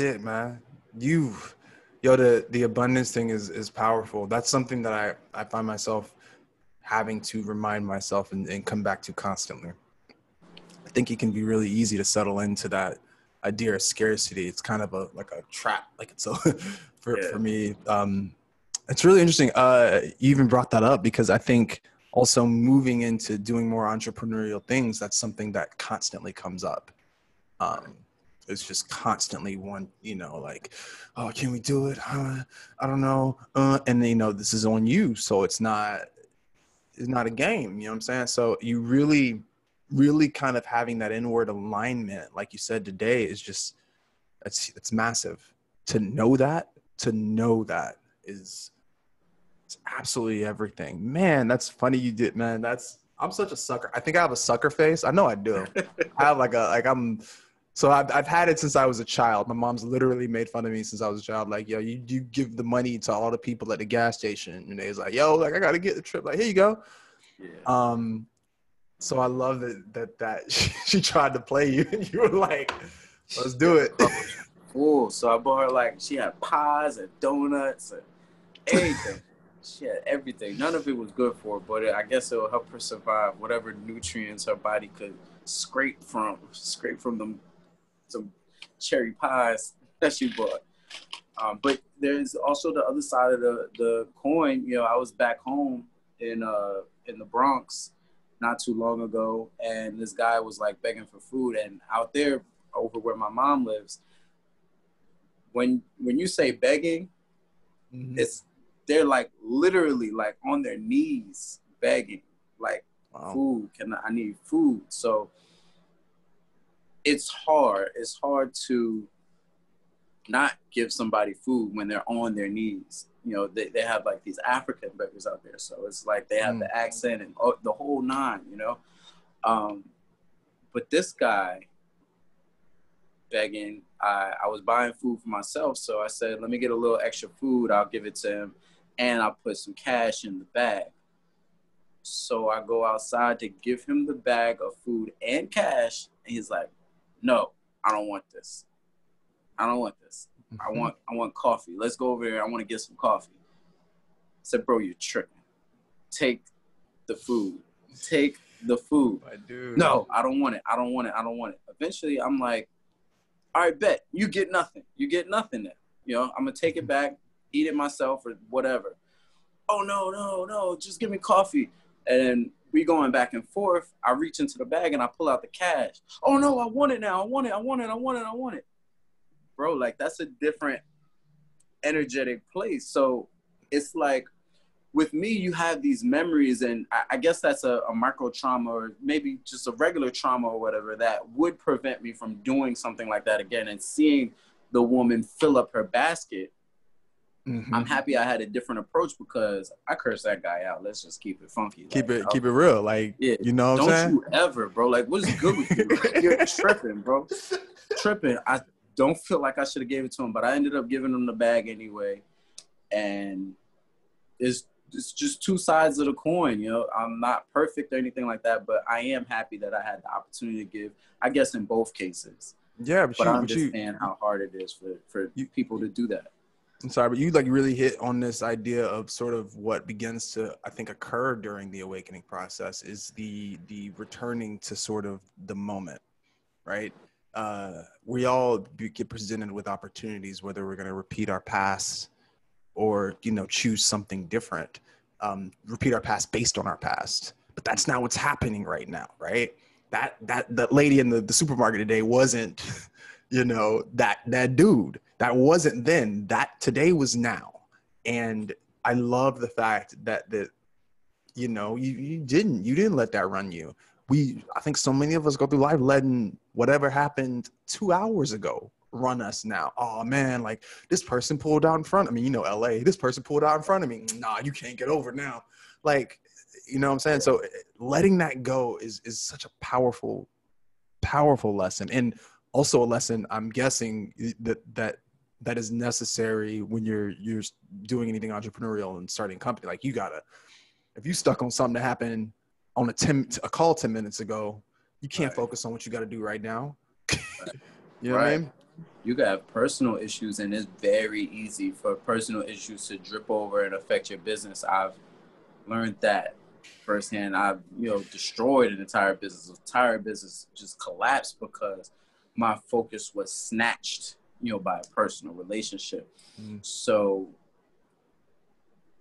it, man. The abundance thing is powerful. That's something that I find myself having to remind myself and come back to constantly. I think it can be really easy to settle into that idea of scarcity. It's kind of like a trap. Like it's for me. It's really interesting. You even brought that up because I think also moving into doing more entrepreneurial things, that's something that constantly comes up. It's just constantly one, like, oh, can we do it? I don't know. And this is on you. So it's not a game, you know what I'm saying? So you really, really kind of having that inward alignment, like you said today, is just, it's massive. To know that is absolutely everything. Man, that's funny you did, man. I'm such a sucker. I think I have a sucker face. I know I do. I have so I've had it since I was a child. My mom's literally made fun of me since I was a child. Like, yo, you give the money to all the people at the gas station. And they's like, yo, like, I got to get the trip. Like, here you go. Yeah. So I love that she tried to play you. And you were like, let's do it. Cool. So I bought her, she had pies and donuts and everything. She had everything. None of it was good for her, but I guess it will help her survive whatever nutrients her body could scrape from some cherry pies that she bought. But there's also the other side of the coin. I was back home in the Bronx not too long ago, and this guy was begging for food. And out there, over where my mom lives, when you say begging, they're literally on their knees begging, wow. Food. I need food. So it's hard to not give somebody food when they're on their knees. They have these African beggars out there. So it's they have the accent and the whole nine, But this guy begging, I was buying food for myself. So I said, let me get a little extra food. I'll give it to him. And I'll put some cash in the bag. So I go outside to give him the bag of food and cash. And he's like, no, I don't want this. I want coffee. Let's go over there. I want to get some coffee. I said, bro, you're tripping. Take the food. My dude. No, I don't want it. Eventually, I'm like, all right, bet. You get nothing then. I'm going to take it back, eat it myself or whatever. Oh, no. Just give me coffee. And we going back and forth. I reach into the bag and I pull out the cash. Oh, no, I want it now. I want it. Bro, that's a different energetic place. So it's with me, you have these memories, and I guess that's a micro trauma or maybe just a regular trauma or whatever that would prevent me from doing something like that again. And seeing the woman fill up her basket, I'm happy I had a different approach because I cursed that guy out. Let's just keep it funky. Keep it real. You know what I'm saying? Don't you ever, bro. What's good with you? You're tripping, bro. Tripping. I don't feel like I should have gave it to him, but I ended up giving him the bag anyway. And it's it's just two sides of the coin. You know, I'm not perfect or anything like that, but I am happy that I had the opportunity to give, I guess, in both cases. Yeah, But I understand how hard it is for people to do that. I'm sorry, but you like really hit on this idea of sort of what begins to, I think, occur during the awakening process is the returning to sort of the moment, right? We all get presented with opportunities, whether we're going to repeat our past or, you know, choose something different, repeat our past based on our past. But that's not what's happening right now, right? That lady in the supermarket today wasn't, you know, that dude. That wasn't then. That today was now. And I love the fact that you know, you didn't let that run you. I think so many of us go through life letting whatever happened 2 hours ago run us now. Oh man, like this person pulled out in front of me, you know, LA, this person pulled out in front of me. Nah, you can't get over now. Like, you know what I'm saying? So letting that go is such a powerful lesson. And also a lesson I'm guessing that is necessary when you're doing anything entrepreneurial and starting a company. Like if you stuck on something that happened on a call 10 minutes ago, you can't focus on what you got to do right now. You know what I mean? You got have personal issues, and it's very easy for personal issues to drip over and affect your business. I've learned that firsthand. I've, you know, destroyed an entire business. The entire business just collapsed because my focus was snatched, you know, by a personal relationship. So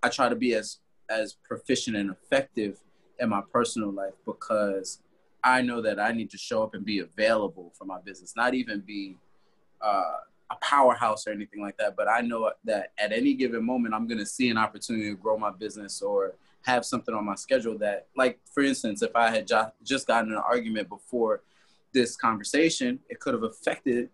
I try to be as proficient and effective in my personal life because I know that I need to show up and be available for my business, not even be a powerhouse or anything like that. But I know that at any given moment, I'm going to see an opportunity to grow my business or have something on my schedule that, like, for instance, if I had just gotten in an argument before this conversation, it could have affected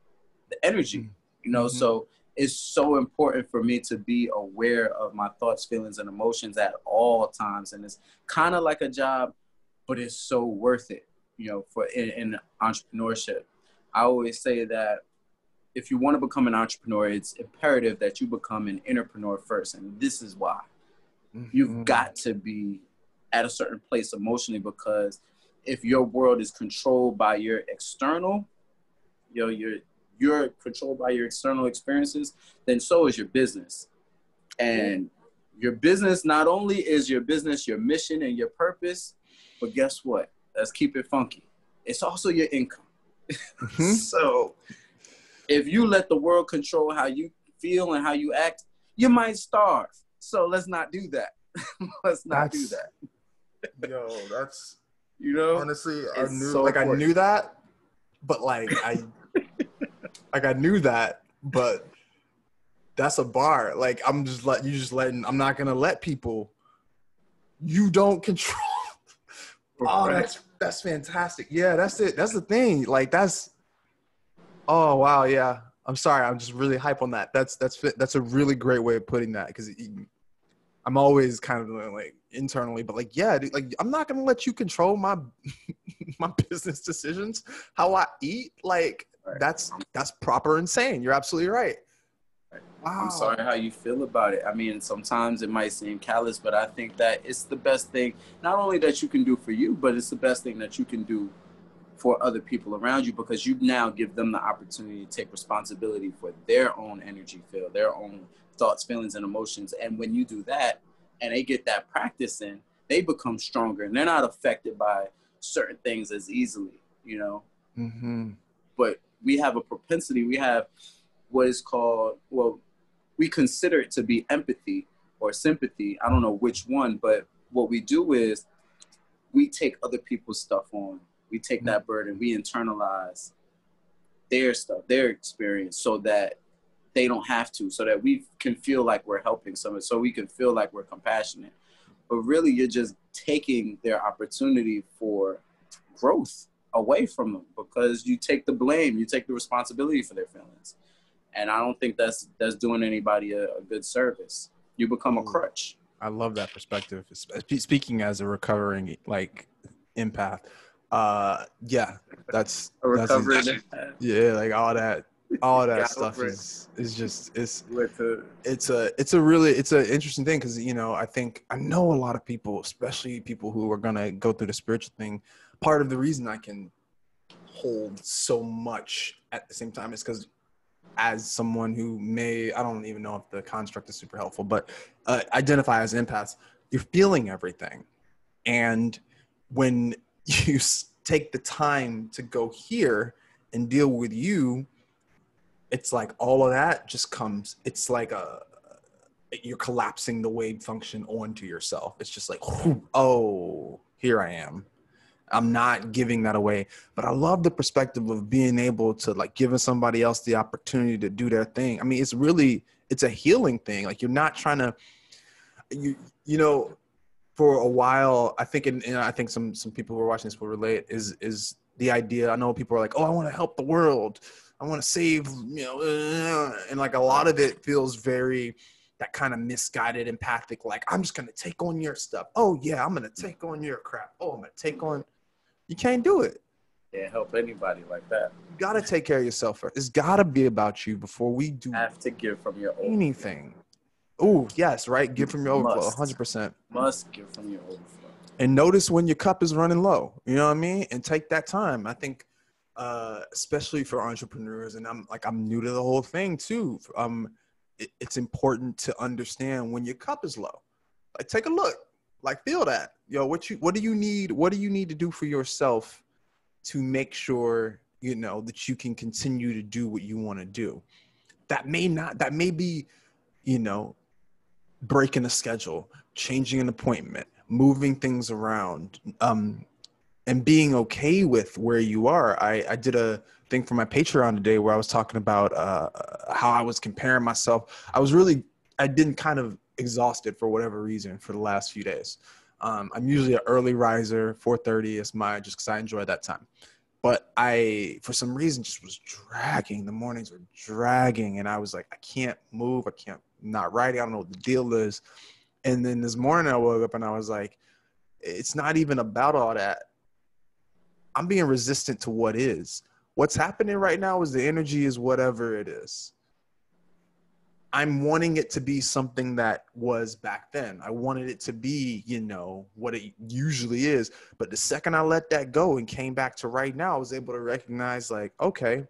the energy, you know? So it's so important for me to be aware of my thoughts, feelings, and emotions at all times. And it's kind of like a job, but it's so worth it, you know, for in entrepreneurship. I always say that if you want to become an entrepreneur, it's imperative that you become an entrepreneur first. And this is why. You've got to be at a certain place emotionally, because if your world is controlled by your external, you know, you're controlled by your external experiences, then so is your business. And your business not only is your business, your mission and your purpose, but guess what? Let's keep it funky. It's also your income. So if you let the world control how you feel and how you act, you might starve. So let's not do that. Let's not do that. Yo, that's, you know, honestly, I knew that, but I knew that, but that's a bar. Like, I'm not going to let people, you don't control. Oh, that's fantastic. Yeah, that's it. That's the thing. Like, oh, wow. Yeah. I'm sorry. I'm just really hype on that. That's a really great way of putting that. Cause I'm always kind of like internally, but like, yeah, dude, like, I'm not going to let you control my business decisions, how I eat. Like, that's proper insane. You're absolutely right. Wow. I'm sorry how you feel about it. I mean, sometimes it might seem callous, but I think that it's the best thing, not only that you can do for you, but it's the best thing that you can do for other people around you, because you now give them the opportunity to take responsibility for their own energy field, their own thoughts, feelings, and emotions. And when you do that and they get that practice in, they become stronger and they're not affected by certain things as easily, you know? But we have a propensity, we have what is called, well, we consider it to be empathy or sympathy. I don't know which one, but what we do is we take other people's stuff on. We take that burden, we internalize their stuff, their experience, so that they don't have to, so that we can feel like we're helping someone, so we can feel like we're compassionate. But really, you're just taking their opportunity for growth away from them, because you take the blame, you take the responsibility for their feelings. And I don't think that's doing anybody a good service. You become a crutch. I love that perspective. Speaking as a recovering, like, empath, yeah, that's a recovering empath. Yeah, like all that. all that Got stuff over it. is just it's an interesting thing because I know a lot of people, especially people who are gonna go through the spiritual thing. Part of the reason I can hold so much at the same time is because as someone who I don't even know if the construct is super helpful, but identify as empaths, you're feeling everything. And when you take the time to go here and deal with you, it's like all of that just comes, it's like you're collapsing the wave function onto yourself. It's just like, oh, here I am. I'm not giving that away. But I love the perspective of being able to like giving somebody else the opportunity to do their thing. I mean, it's a healing thing. Like you're not trying to, you know, for a while, I think, and I think some people who are watching this will relate, is the idea. I know people are like, oh, I want to help the world. I want to save, and like a lot of it feels very that kind of misguided, empathic, like I'm just going to take on your stuff. Oh yeah, I'm going to take on your crap. Oh, I'm going to take on, you can't do it. Can't help anybody like that. You got to take care of yourself first. It's got to be about you before we do Have to give from your overflow. anything. Oh, yes, right? Give from your overflow, 100%. Must give from your overflow. And notice when your cup is running low, you know what I mean? And take that time. I think, especially for entrepreneurs, and I'm new to the whole thing too. It's important to understand when your cup is low. Like take a look, like feel that. What do you need? What do you need to do for yourself to make sure, that you can continue to do what you want to do? That may be, breaking a schedule, changing an appointment, moving things around, and being okay with where you are. I did a thing for my Patreon today where I was talking about how I was comparing myself. I've been kind of exhausted for whatever reason for the last few days. I'm usually an early riser, 4:30 is just because I enjoy that time. But I, for some reason, just was dragging. The mornings were dragging. And I was like, I can't move. Not writing. I don't know what the deal is. And then this morning I woke up and I was like, it's not even about all that. I'm being resistant to what is. What's happening right now is the energy is whatever it is. I'm wanting it to be something that was back then. I wanted it to be, what it usually is. But the second I let that go and came back to right now, I was able to recognize like, okay,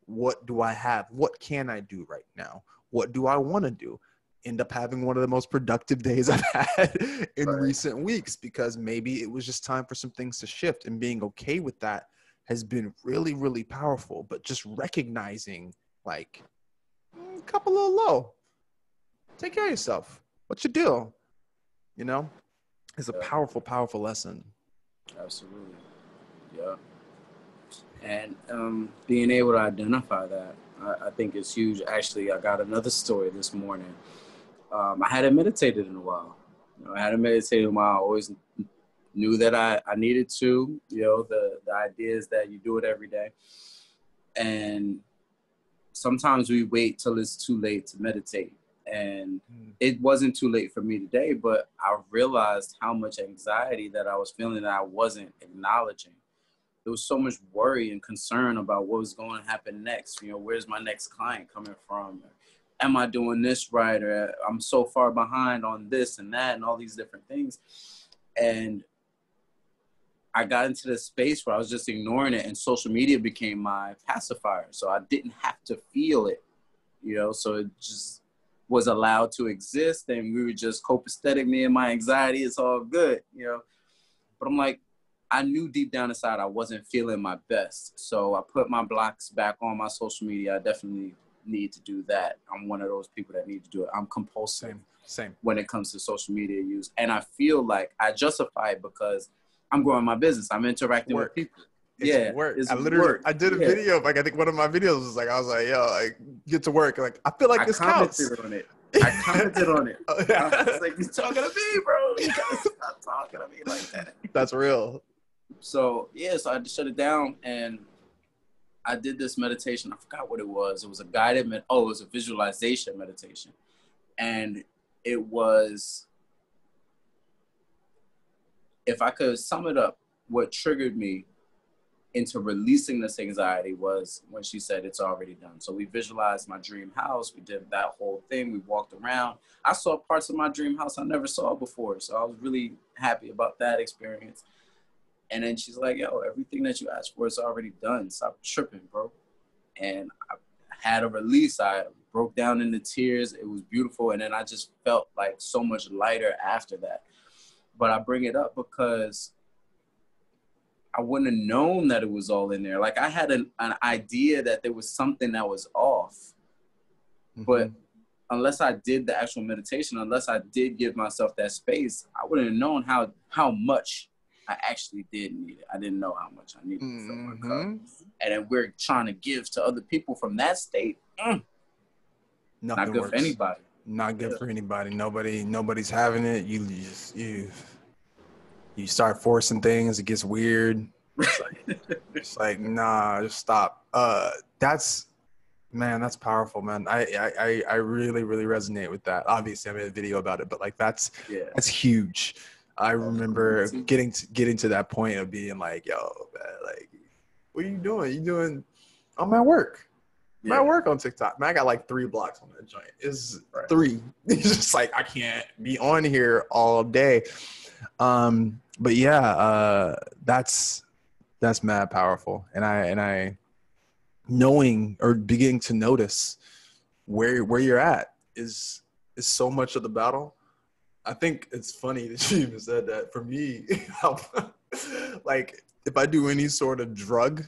what do I have? What can I do right now? What do I want to do? End up having one of the most productive days I've had in recent weeks because maybe it was just time for some things to shift, and being okay with that has been really, really powerful. But just recognizing like, cup a little low. Take care of yourself. What's your deal? It's a powerful, powerful lesson. Absolutely. Yeah. And being able to identify that, I think is huge. Actually, I got another story this morning. I hadn't meditated in a while. I hadn't meditated in a while. I always knew that I needed to, the idea is that you do it every day. And sometimes we wait till it's too late to meditate. And it wasn't too late for me today, but I realized how much anxiety that I was feeling that I wasn't acknowledging. There was so much worry and concern about what was going to happen next. Where's my next client coming from? Am I doing this right? Or I'm so far behind on this and that and all these different things. And I got into this space where I was just ignoring it, and social media became my pacifier. So I didn't have to feel it, so it just was allowed to exist, and we were just copacetic, me and my anxiety. It's all good, But I'm like, I knew deep down inside I wasn't feeling my best. So I put my blocks back on my social media. I definitely need to do that. I'm one of those people that need to do it. I'm compulsive Same. when it comes to social media use. And I feel like I justify it because I'm growing my business. I'm interacting with people. It's work. I did a video. Like I think one of my videos was like, I was like, yo, I get to work. Like I feel like this counts. I commented on it. I was like, you're talking to me, bro. You gotta stop talking to me like that. That's real. So so I had to shut it down, and I did this meditation. I forgot what it was. It was a guided it was a visualization meditation. And it was, if I could sum it up, what triggered me into releasing this anxiety was when she said it's already done. So we visualized my dream house. We did that whole thing. We walked around. I saw parts of my dream house I never saw before. So I was really happy about that experience. And then she's like, yo, everything that you asked for is already done. Stop tripping, bro. And I had a release. I broke down into tears. It was beautiful. And then I just felt like so much lighter after that. But I bring it up because I wouldn't have known that it was all in there. Like I had an idea that there was something that was off. Mm-hmm. But unless I did the actual meditation, unless I did give myself that space, I wouldn't have known how much I actually did need it. I didn't know how much I needed to fill my cup. And then we're trying to give to other people from that state. Not good works for anybody. Not good for anybody. Nobody's having it. You start forcing things, it gets weird. It's like, nah, just stop. That's powerful, man. I really, really resonate with that. Obviously, I made a video about it, but like that's huge. I remember getting to that point of being like, yo, man, like, what are you doing? I'm at work. I'm at work on TikTok. Man, I got like 3 blocks on that joint. It's 3. It's just like, I can't be on here all day. But yeah, that's mad powerful. And I knowing or beginning to notice where you're at is so much of the battle. I think it's funny that you even said that. For me, like if I do any sort of drug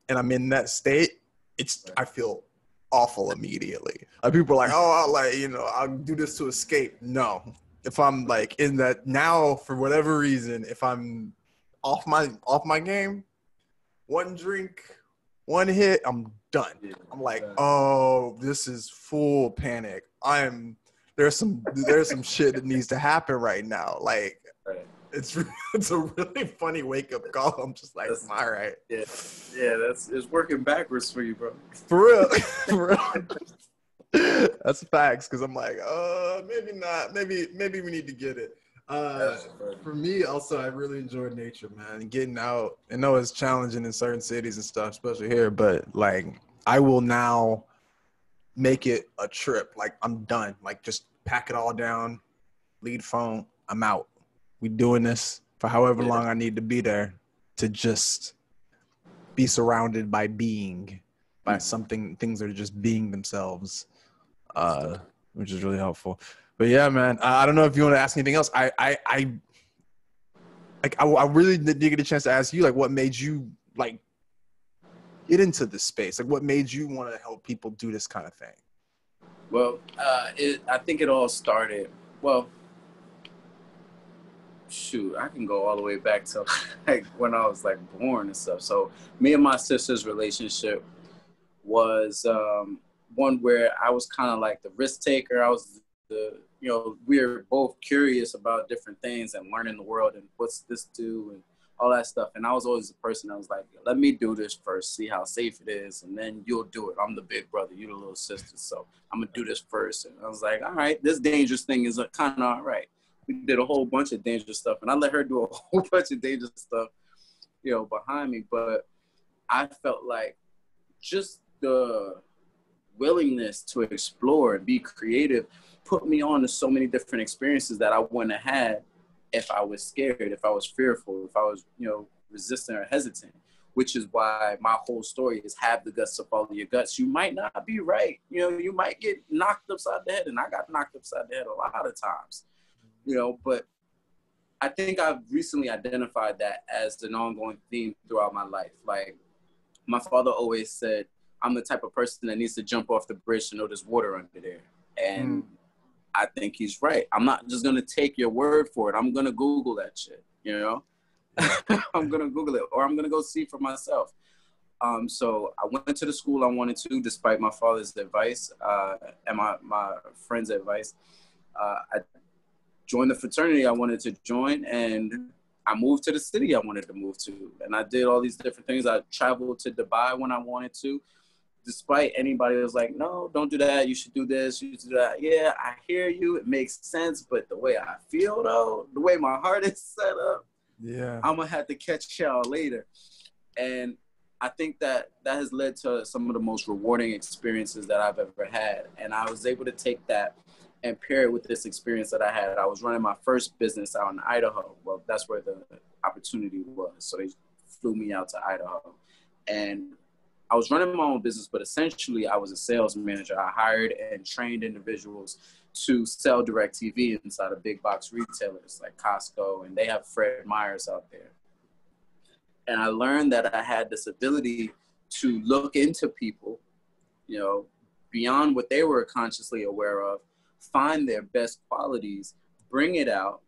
and I'm in that state, I feel awful immediately. Like people are like, oh, I'll do this to escape. No. If I'm like in that now, for whatever reason, if I'm off my game, one drink, one hit, I'm done. I'm like, oh, this is full panic. There's some shit that needs to happen right now. Like, it's a really funny wake up call. I'm just like, all right. Yeah, it's working backwards for you, bro. For real, for real. That's facts, because I'm like, maybe not. Maybe we need to get it. For me, also, I really enjoyed nature, man. Getting out. I know it's challenging in certain cities and stuff, especially here, but like, I will now make it a trip. Like, I'm done. Like, just pack it all down, lead phone, I'm out. We doing this for however long I need to be there to just be surrounded by things are just being themselves. Which is really helpful. But yeah, man, I don't know if you want to ask anything else. I really did get a chance to ask you, like, what made you like get into this space? Like, what made you want to help people do this kind of thing? Well, I think it all started. Well, shoot, I can go all the way back to like when I was like born and stuff. So me and my sister's relationship was one where I was kind of like the risk taker. I was we were both curious about different things and learning the world and what's this do and all that stuff. And I was always the person that was like, let me do this first, see how safe it is, and then you'll do it. I'm the big brother, you're the little sister, so I'm gonna do this first. And I was like, all right, this dangerous thing is kind of all right. We did a whole bunch of dangerous stuff, and I let her do a whole bunch of dangerous stuff, behind me. But I felt like just the willingness to explore and be creative put me on to so many different experiences that I wouldn't have had if I was scared, if I was fearful, if I was, resistant or hesitant, which is why my whole story is have the guts to follow your guts. You might not be right. You might get knocked upside the head, and I got knocked upside the head a lot of times, but I think I've recently identified that as an ongoing theme throughout my life. Like my father always said, I'm the type of person that needs to jump off the bridge to know there's water under there. And I think he's right. I'm not just going to take your word for it. I'm going to Google that shit, I'm going to Google it, or I'm going to go see for myself. So I went to the school I wanted to, despite my father's advice and my friend's advice. I joined the fraternity I wanted to join, and I moved to the city I wanted to move to. And I did all these different things. I traveled to Dubai when I wanted to, despite anybody that was like, no, don't do that. You should do this. You should do that. Yeah, I hear you. It makes sense. But the way I feel, though, the way my heart is set up, I'm going to have to catch y'all later. And I think that has led to some of the most rewarding experiences that I've ever had. And I was able to take that and pair it with this experience that I had. I was running my first business out in Idaho. Well, that's where the opportunity was. So they flew me out to Idaho. And I was running my own business, but essentially I was a sales manager. I hired and trained individuals to sell direct TV inside of big box retailers like Costco, and they have Fred Meyers out there. And I learned that I had this ability to look into people, you know, beyond what they were consciously aware of, find their best qualities, bring it out,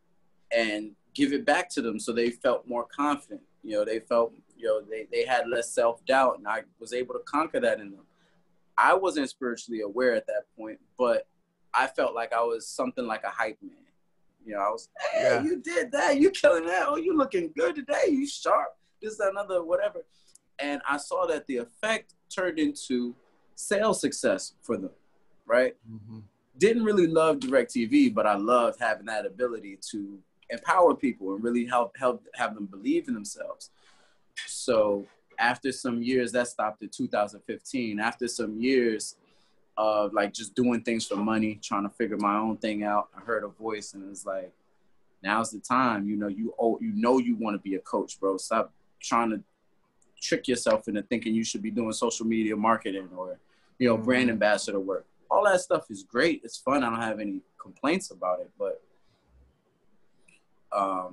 and give it back to them so they felt more confident. You know, they felt, you know, they had less self-doubt, and I was able to conquer that in them. I wasn't spiritually aware at that point, but I felt like I was something like a hype man. You know, I was, hey, you did that. You killing that. Oh, you looking good today. You sharp. This, that, another, whatever. And I saw that the effect turned into sales success for them, right? Mm-hmm. Didn't really love DirecTV, but I loved having that ability to empower people and really help have them believe in themselves. So after some years, that stopped in 2015. After some years of like just doing things for money, trying to figure my own thing out, I heard a voice and it was like, now's the time. You know you want to be a coach, bro. Stop trying to trick yourself into thinking you should be doing social media marketing or, you know, brand ambassador work. All that stuff is great. It's fun. I don't have any complaints about it, but I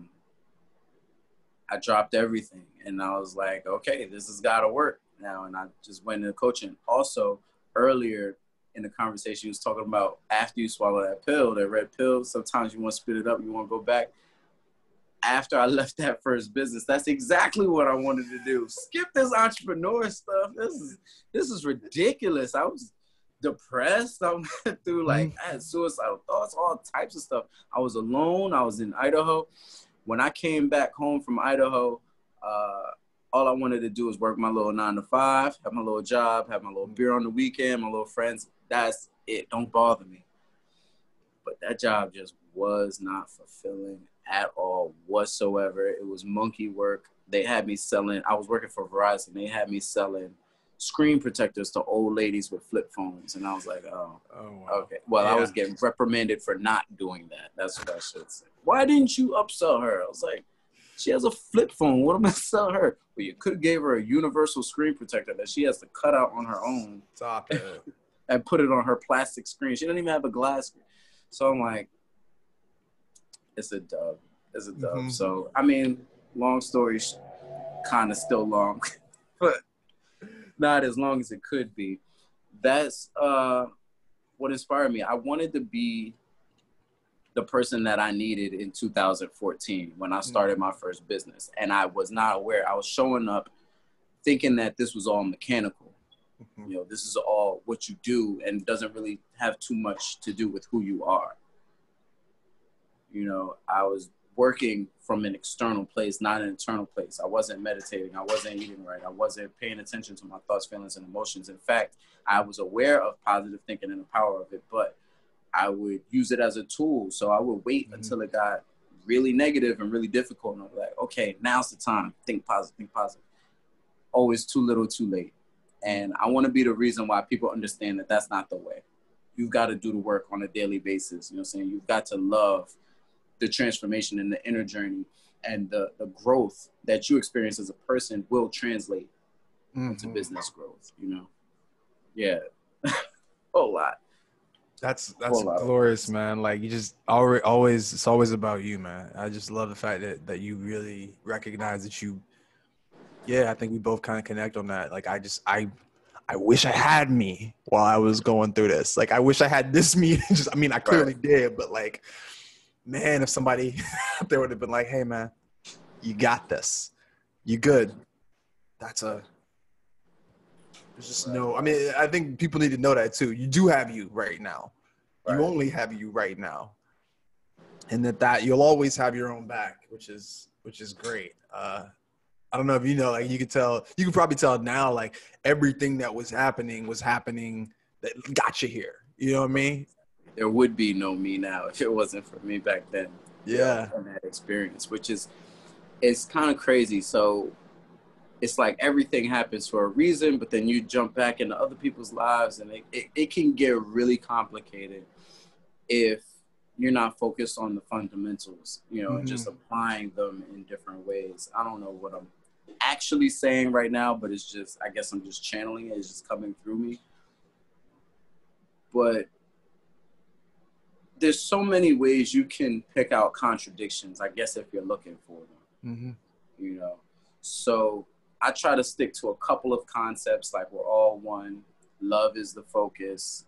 dropped everything and I was like, okay, this has got to work now. And I just went into coaching. Also, earlier in the conversation, you was talking about after you swallow that pill, that red pill, sometimes you want to spit it up, you want to go back. After I left that first business, that's exactly what I wanted to do. Skip this entrepreneur stuff. This is ridiculous. I was depressed. I went through I had suicidal thoughts, all types of stuff. I was alone. I was in Idaho. When I came back home from Idaho, all I wanted to do was work my little 9 to 5, have my little job, have my little beer on the weekend, my little friends. That's it. Don't bother me. But that job just was not fulfilling at all whatsoever. It was monkey work. They had me selling, I was working for Verizon. They had me selling screen protectors to old ladies with flip phones. And I was like, oh wow. Okay. Well, yeah. I was getting reprimanded for not doing that. That's what I should say. Why didn't you upsell her? I was like, she has a flip phone. What am I going to sell her? Well, you could have gave her a universal screen protector that she has to cut out on her own. Stop it. And put it on her plastic screen. She doesn't even have a glass screen. So I'm like, it's a dub. It's a dub. Mm-hmm. So, I mean, long story, kind of still long, but not as long as it could be. That's what inspired me. I wanted to be the person that I needed in 2014 when I started my first business. And I was not aware. I was showing up thinking that this was all mechanical. Mm-hmm. You know, this is all what you do and doesn't really have too much to do with who you are. You know, I was working from an external place, not an internal place. I wasn't meditating. I wasn't eating right. I wasn't paying attention to my thoughts, feelings, and emotions. In fact, I was aware of positive thinking and the power of it, but I would use it as a tool. So I would wait until it got really negative and really difficult. And I'm like, okay, now's the time. Think positive, think positive. Always too little, too late. And I want to be the reason why people understand that that's not the way. You've got to do the work on a daily basis. You know what I'm saying? You've got to love the transformation and the inner journey and the growth that you experience as a person will translate into business growth, you know? Yeah. Whole lot. That's glorious, man. Like you just always, it's always about you, man. I just love the fact that you really recognize that you, I think we both kind of connect on that. Like I wish I had me while I was going through this. Like I wish I had this me. I clearly did, but like, man, if somebody out there would have been like, hey man, you got this. You good. There's just I think people need to know that too. You do have you right now. Right. You only have you right now. And that you'll always have your own back, which is great. I don't know if you know, like you could probably tell now, like everything that was happening that got you here. You know what I mean? There would be no me now if it wasn't for me back then. Yeah. And that experience, which is, it's kind of crazy. So it's like everything happens for a reason, but then you jump back into other people's lives, and it can get really complicated if you're not focused on the fundamentals, and just applying them in different ways. I don't know what I'm actually saying right now, but it's just, I guess I'm just channeling it. It's just coming through me. But there's so many ways you can pick out contradictions, I guess, if you're looking for them, So I try to stick to a couple of concepts, like we're all one, love is the focus,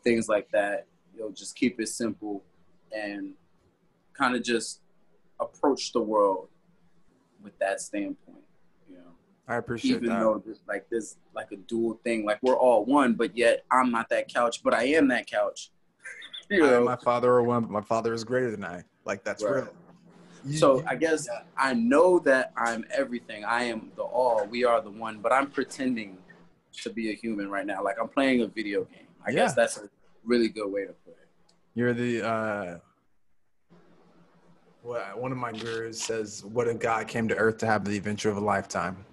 things like that. Just keep it simple and kind of just approach the world with that standpoint. I appreciate Even that. though there's like a dual thing, like we're all one, but yet I'm not that couch, but I am that couch. My father is greater than I. Like, that's right. real. So I guess I know that I'm everything. I am the all. We are the one, but I'm pretending to be a human right now. Like I'm playing a video game. I guess that's a really good way to put it. You're the one of my gurus says, what if God came to earth to have the adventure of a lifetime?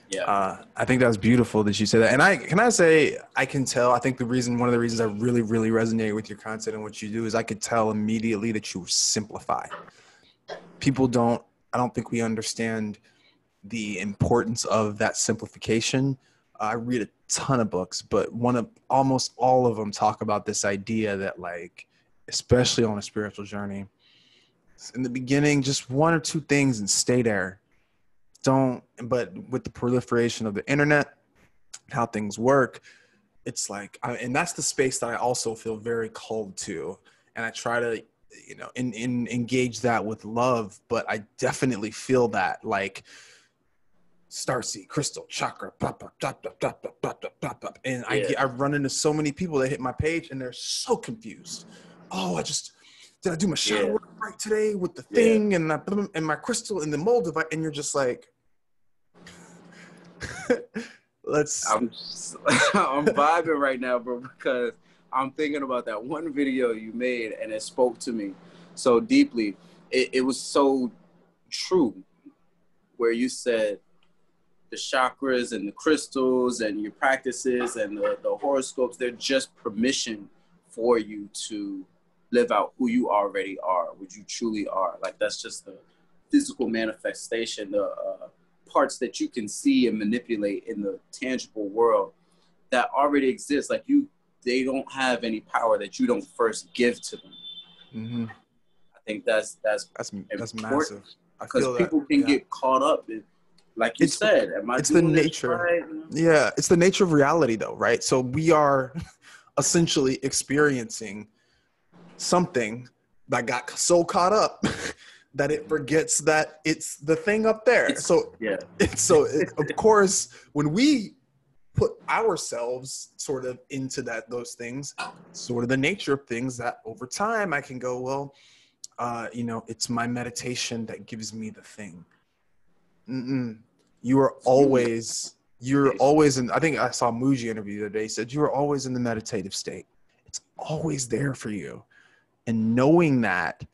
Yeah. I think that's beautiful that you say that. And I can tell, I think one of the reasons I really, really resonate with your content and what you do is I could tell immediately that you simplify. I don't think we understand the importance of that simplification. I read a ton of books, but almost all of them talk about this idea that, like, especially on a spiritual journey, in the beginning, just one or two things and stay there. But with the proliferation of the internet, how things work, it's like, and that's the space that I also feel very called to. And I try to, engage that with love, but I definitely feel that, like, starseed, crystal, chakra, blah, blah, blah, blah, blah, blah, blah, blah, blah. And I run into so many people that hit my page and they're so confused. Oh, did I do my shadow work right today with the thing and my crystal and the mold device? And you're just like, I'm vibing right now, bro, because I'm thinking about that one video you made and it spoke to me so deeply. It was so true, where you said the chakras and the crystals and your practices and the horoscopes, they're just permission for you to live out who you already are, what you truly are. Like, that's just the physical manifestation, the parts that you can see and manipulate in the tangible world that already exist. Like, they don't have any power that you don't first give to them. Mm-hmm. I think that's massive. Because people can get caught up in, like you said, am I it's doing the nature. Right? Yeah, it's the nature of reality, though, right? So we are essentially experiencing something that got so caught up that it forgets that it's the thing up there. Of course, when we put ourselves sort of into those things, sort of the nature of things, that over time I can go, well, it's my meditation that gives me the thing. You're always in, I think I saw Muji interview the other day, he said, you are always in the meditative state. It's always there for you. And knowing that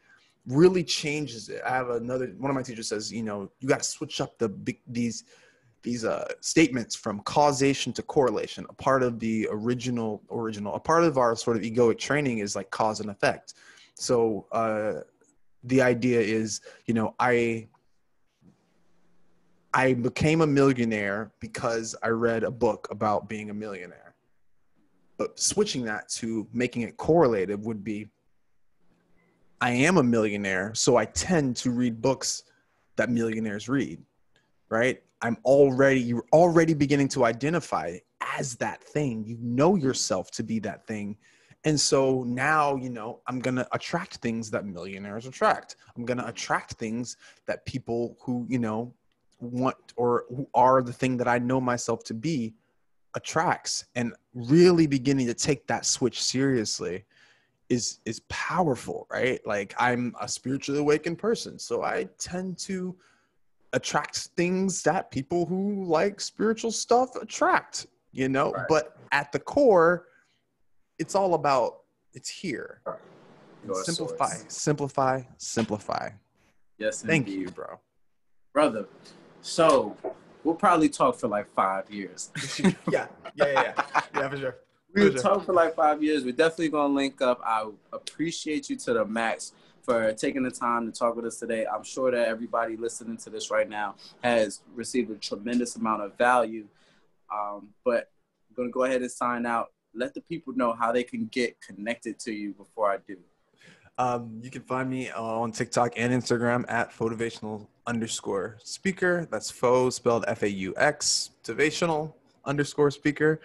really changes it. I have one of my teachers says, you got to switch up these statements from causation to correlation. A part of the original, a part of our sort of egoic training is like cause and effect. So the idea is, I became a millionaire because I read a book about being a millionaire. But switching that to making it correlative would be, I am a millionaire, so I tend to read books that millionaires read, right? You're already beginning to identify as that thing. You know yourself to be that thing. And so now, I'm going to attract things that millionaires attract. I'm going to attract things that people who, want or who are the thing that I know myself to be attracts. And really beginning to take that switch seriously is powerful, right? Like, I'm a spiritually awakened person, so I tend to attract things that people who like spiritual stuff attract, right. But at the core, it's all about, it's here. Simplify. Yes, Thank indeed. you, bro. Brother. So we'll probably talk for like 5 years. Yeah, for sure. We'll talk for like 5 years. We're definitely going to link up. I appreciate you to the max for taking the time to talk with us today. I'm sure that everybody listening to this right now has received a tremendous amount of value. But I'm going to go ahead and sign out. Let the people know how they can get connected to you before I do. You can find me on TikTok and Instagram at motivational_speaker. That's faux spelled FAUX, motivational_speaker,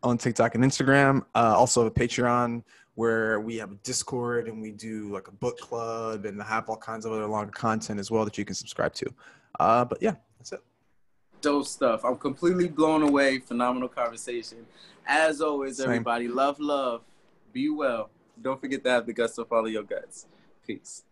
on TikTok and Instagram. Also a Patreon where we have a Discord and we do like a book club and have all kinds of other longer content as well that you can subscribe to. But yeah, that's it. Dope stuff. I'm completely blown away. Phenomenal conversation. As always, everybody, love. Be well. Don't forget to have the guts to follow your guts. Peace.